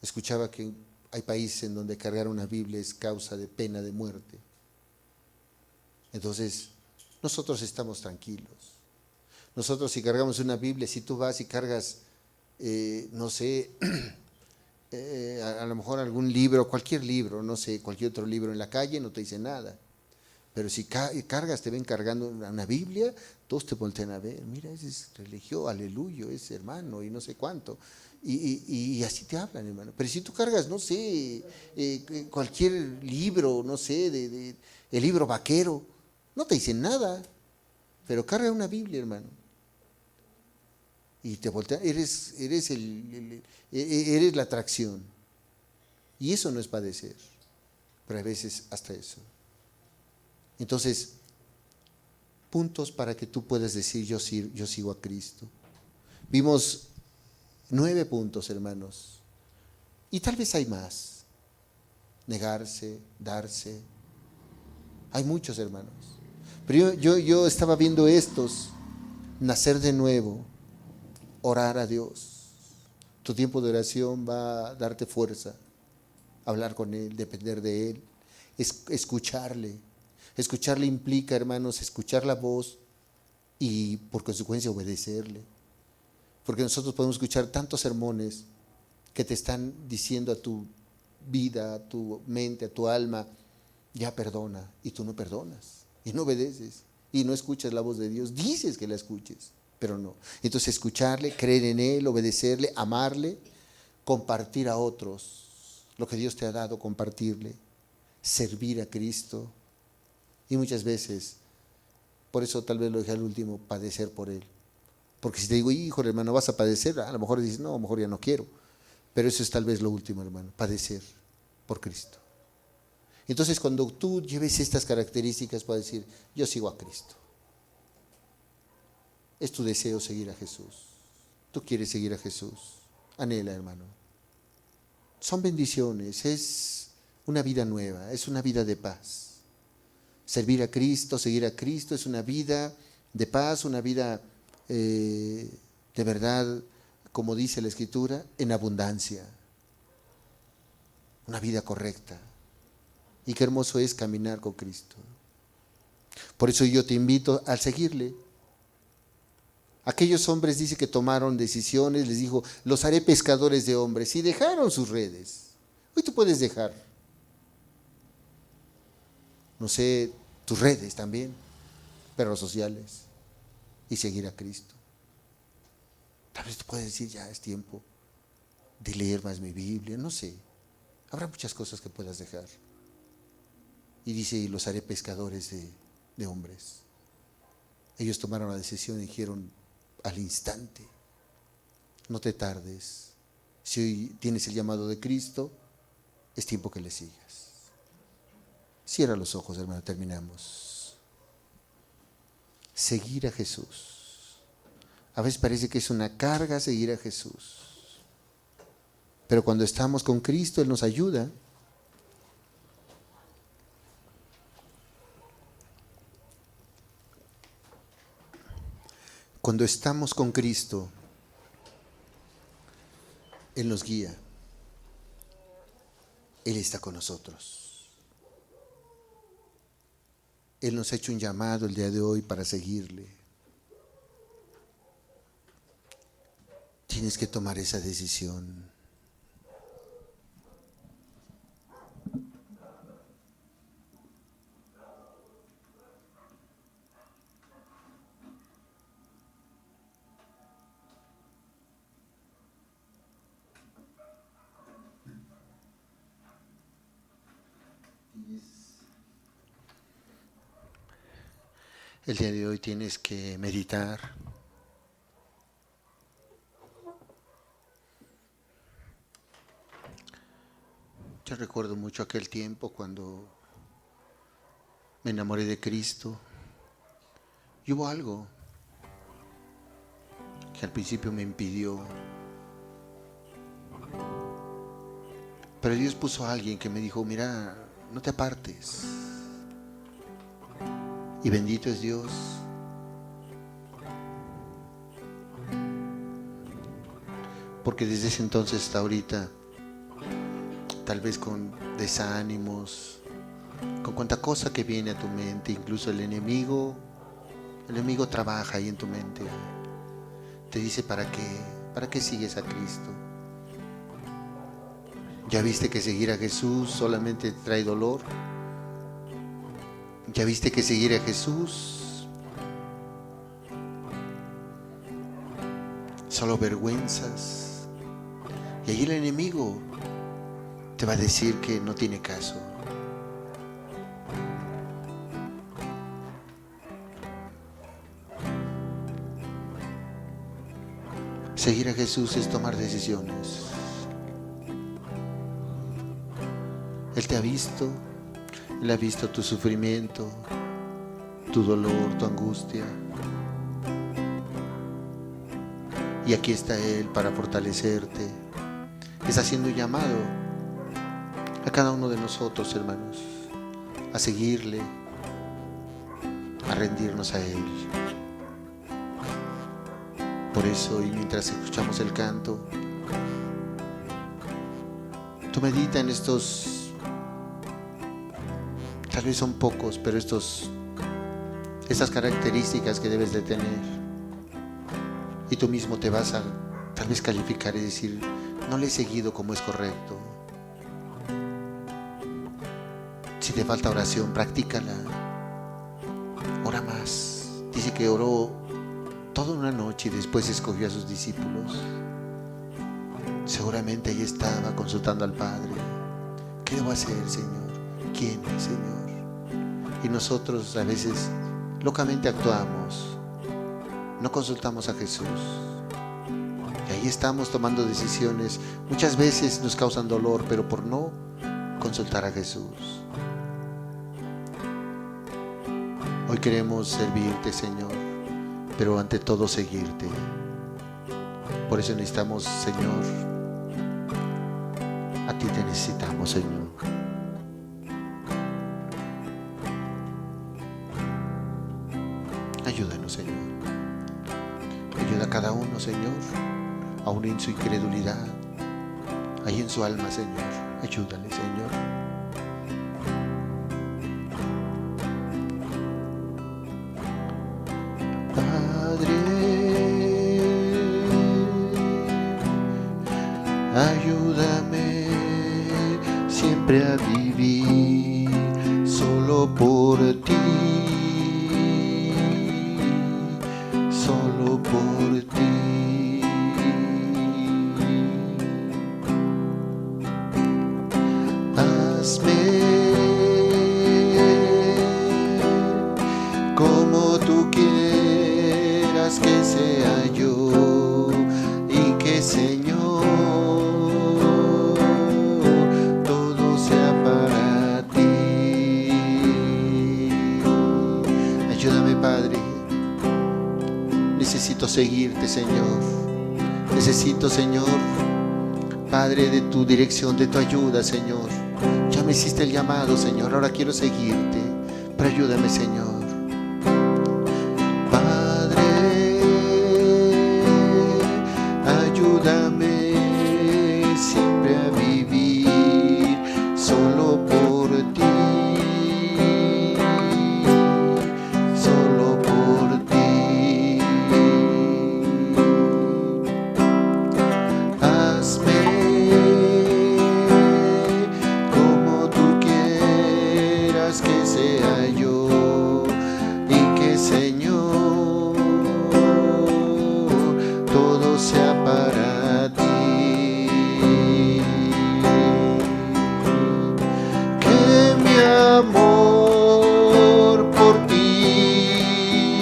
Escuchaba que hay países en donde cargar una Biblia es causa de pena de muerte. Entonces, nosotros estamos tranquilos. Nosotros si cargamos una Biblia, si tú vas y cargas, no sé, a lo mejor algún libro, cualquier libro, no sé, cualquier otro libro en la calle, no te dice nada. Pero si cargas, te ven cargando una Biblia, todos te voltean a ver. Mira, ese es religio, aleluya, ese hermano y no sé cuánto. Y así te hablan, hermano. Pero si tú cargas, no sé, cualquier libro, no sé, el libro vaquero, no te dicen nada. Pero carga una Biblia, hermano. Y te voltean, eres la atracción. Y eso no es padecer. Pero a veces hasta eso. Entonces, puntos para que tú puedas decir yo sigo a Cristo. Vimos 9 puntos, hermanos. Y tal vez hay más. Negarse, darse. Hay muchos, hermanos. Pero yo estaba viendo estos. Nacer de nuevo. Orar a Dios. Tu tiempo de oración va a darte fuerza. Hablar con Él, depender de Él. Escucharle. Escucharle implica, hermanos, escuchar la voz y por consecuencia obedecerle. Porque nosotros podemos escuchar tantos sermones que te están diciendo a tu vida, a tu mente, a tu alma, ya perdona, y tú no perdonas, y no obedeces, y no escuchas la voz de Dios. Dices que la escuches, pero no. Entonces escucharle, creer en Él, obedecerle, amarle, compartir a otros lo que Dios te ha dado, compartirle, servir a Cristo. Y muchas veces, por eso tal vez lo dejé al último, padecer por Él. Porque si te digo, hijo, hermano, vas a padecer, a lo mejor dices, no, a lo mejor ya no quiero. Pero eso es tal vez lo último, hermano, padecer por Cristo. Entonces, cuando tú lleves estas características, puedes decir, yo sigo a Cristo. Es tu deseo seguir a Jesús. Tú quieres seguir a Jesús. Anhela, hermano. Son bendiciones, es una vida nueva, es una vida de paz. Servir a Cristo, seguir a Cristo es una vida de paz, una vida de verdad, como dice la Escritura, en abundancia. Una vida correcta. Y qué hermoso es caminar con Cristo. Por eso yo te invito a seguirle. Aquellos hombres, dice que tomaron decisiones, les dijo, los haré pescadores de hombres, y dejaron sus redes. Hoy tú puedes dejar, no sé, tus redes también, pero sociales, y seguir a Cristo. Tal vez tú puedes decir, ya es tiempo de leer más mi Biblia, no sé. Habrá muchas cosas que puedas dejar. Y dice, y los haré pescadores de hombres. Ellos tomaron la decisión y dijeron al instante, no te tardes. Si hoy tienes el llamado de Cristo, es tiempo que le sigas. Cierra los ojos, hermano, terminamos. Seguir a Jesús. A veces parece que es una carga seguir a Jesús. Pero cuando estamos con Cristo, Él nos ayuda. Cuando estamos con Cristo, Él nos guía. Él está con nosotros. Él nos ha hecho un llamado el día de hoy para seguirle. Tienes que tomar esa decisión. El día de hoy tienes que meditar. Yo recuerdo mucho aquel tiempo cuando me enamoré de Cristo. Y hubo algo que al principio me impidió. Pero Dios puso a alguien que me dijo, mira, no te apartes. Y bendito es Dios. Porque desde ese entonces hasta ahorita, tal vez con desánimos, con cuanta cosa que viene a tu mente, incluso el enemigo trabaja ahí en tu mente. Te dice, ¿para qué sigues a Cristo? ¿Ya viste que seguir a Jesús solamente trae dolor? ¿Ya viste que seguir a Jesús solo vergüenzas? Y ahí el enemigo te va a decir que no tiene caso. Seguir a Jesús es tomar decisiones. Él te ha visto. Él ha visto tu sufrimiento, tu dolor, tu angustia. Y aquí está Él para fortalecerte. Está haciendo un llamado a cada uno de nosotros, hermanos, a seguirle, a rendirnos a Él. Por eso, y mientras escuchamos el canto, tú medita en estos. Tal vez son pocos, pero estas características que debes de tener. Y tú mismo te vas a tal vez calificar y decir, no le he seguido como es correcto. Si te falta oración, practícala. Ora más. Dice que oró toda una noche y después escogió a sus discípulos. Seguramente ahí estaba consultando al Padre. ¿Qué debo hacer, Señor? ¿Quién es, Señor? Y nosotros a veces locamente actuamos, no consultamos a Jesús. Y ahí estamos tomando decisiones, muchas veces nos causan dolor, pero por no consultar a Jesús. Hoy queremos servirte, Señor, pero ante todo seguirte. Por eso necesitamos, Señor, a ti te necesitamos, Señor. Ayúdanos, Señor. Ayuda a cada uno, Señor, aún en su incredulidad, ahí en su alma, Señor. Ayúdale, Señor. Padre, ayúdame siempre a vivir solo por ti. Solo por ti. Hazme como tú quieras que sea yo, y que, Señor, todo sea para ti. Ayúdame, Padre. Necesito seguirte, Señor. Necesito, Señor, Padre, de tu dirección, de tu ayuda, Señor. Ya me hiciste el llamado, Señor. Ahora quiero seguirte. Pero ayúdame, Señor. Padre, ayúdame siempre a vivir solo por ti. amor por ti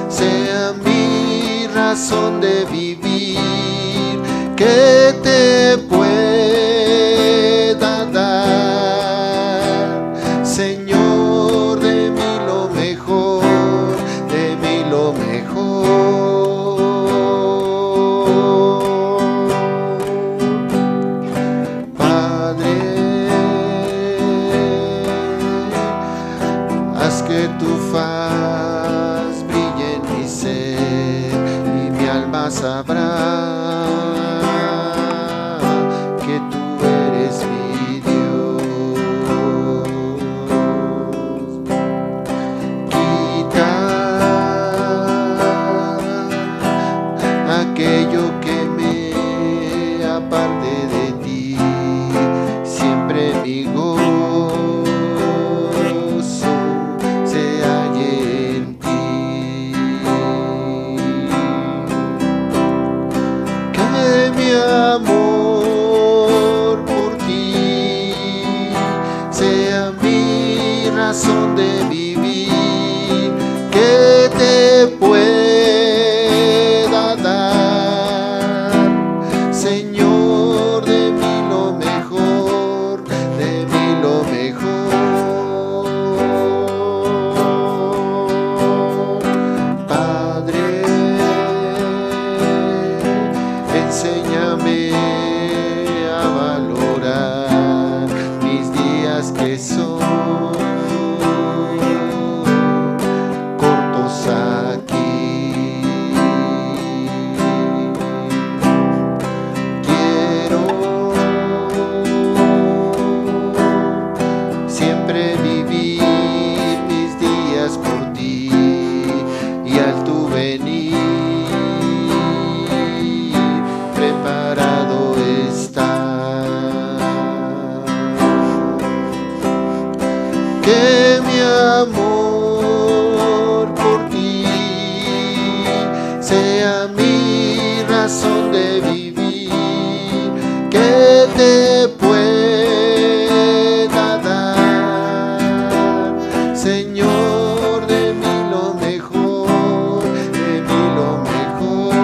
sea mi razón de vivir, que te pueda dar, Señor, de mí lo mejor, de mí lo mejor. Padre, haz que tu faz brille en mi ser y mi alma sabrá que tú eres mi Dios. Quita aquello que me aparte de ti, siempre mi gozo se halle en ti. Que mi amor por ti sea mi razón de vivir, que te pueda dar, Señor, de mí lo mejor, de mí lo mejor. Padre, enséñame a valorar mis días que son cortos aquí. Quiero siempre vivir mis días por ti, y al tu venir preparado estar. Que mi amor por ti sea mi razón de vivir, que te pueda dar, Señor, de mí lo mejor, de mí lo mejor.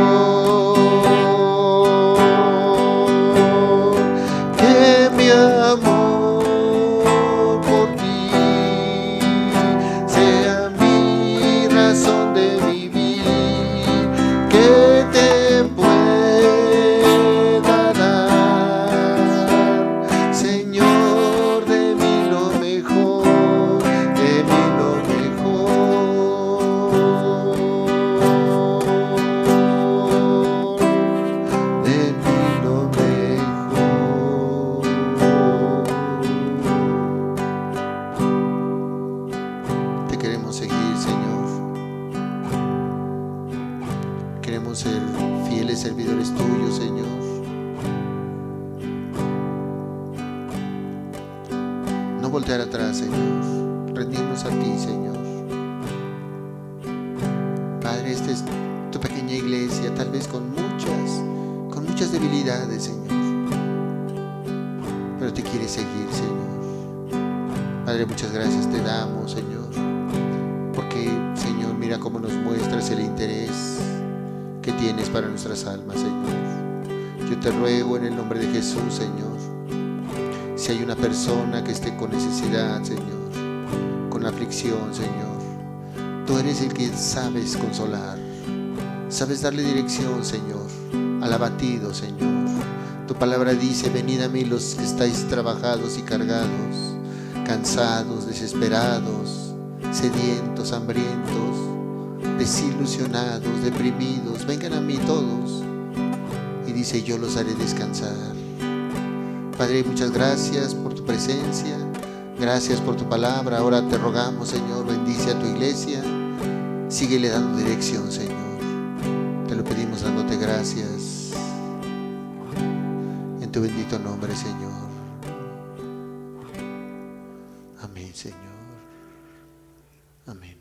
Que mi amor por ti sea mi razón de vivir, que te pueda dar, Señor, de mí lo mejor, de mí lo mejor, de mí lo mejor. Te queremos seguir, Señor. Queremos ser fieles servidores tuyos, Señor. No voltear atrás, Señor. Rendirnos a ti, Señor. Padre, esta es tu pequeña iglesia, tal vez con muchas debilidades, Señor. Pero te quiere seguir, Señor. Padre, muchas gracias te damos, Señor. Porque, Señor, mira cómo nos muestras el interés que tienes para nuestras almas, Señor. Yo te ruego en el nombre de Jesús, Señor, si hay una persona que esté con necesidad, Señor, con aflicción, Señor, tú eres el que sabes consolar, sabes darle dirección, Señor, al abatido, Señor. Tu palabra dice: venid a mí los que estáis trabajados y cargados, cansados, desesperados, sedientos, hambrientos, desilusionados, deprimidos, vengan a mí todos. Y dice: yo los haré descansar. Padre, muchas gracias por tu presencia, gracias por tu palabra. Ahora te rogamos, Señor, bendice a tu iglesia, síguele dando dirección, Señor. Te lo pedimos dándote gracias, en tu bendito nombre, Señor. Amén, Señor. Amén.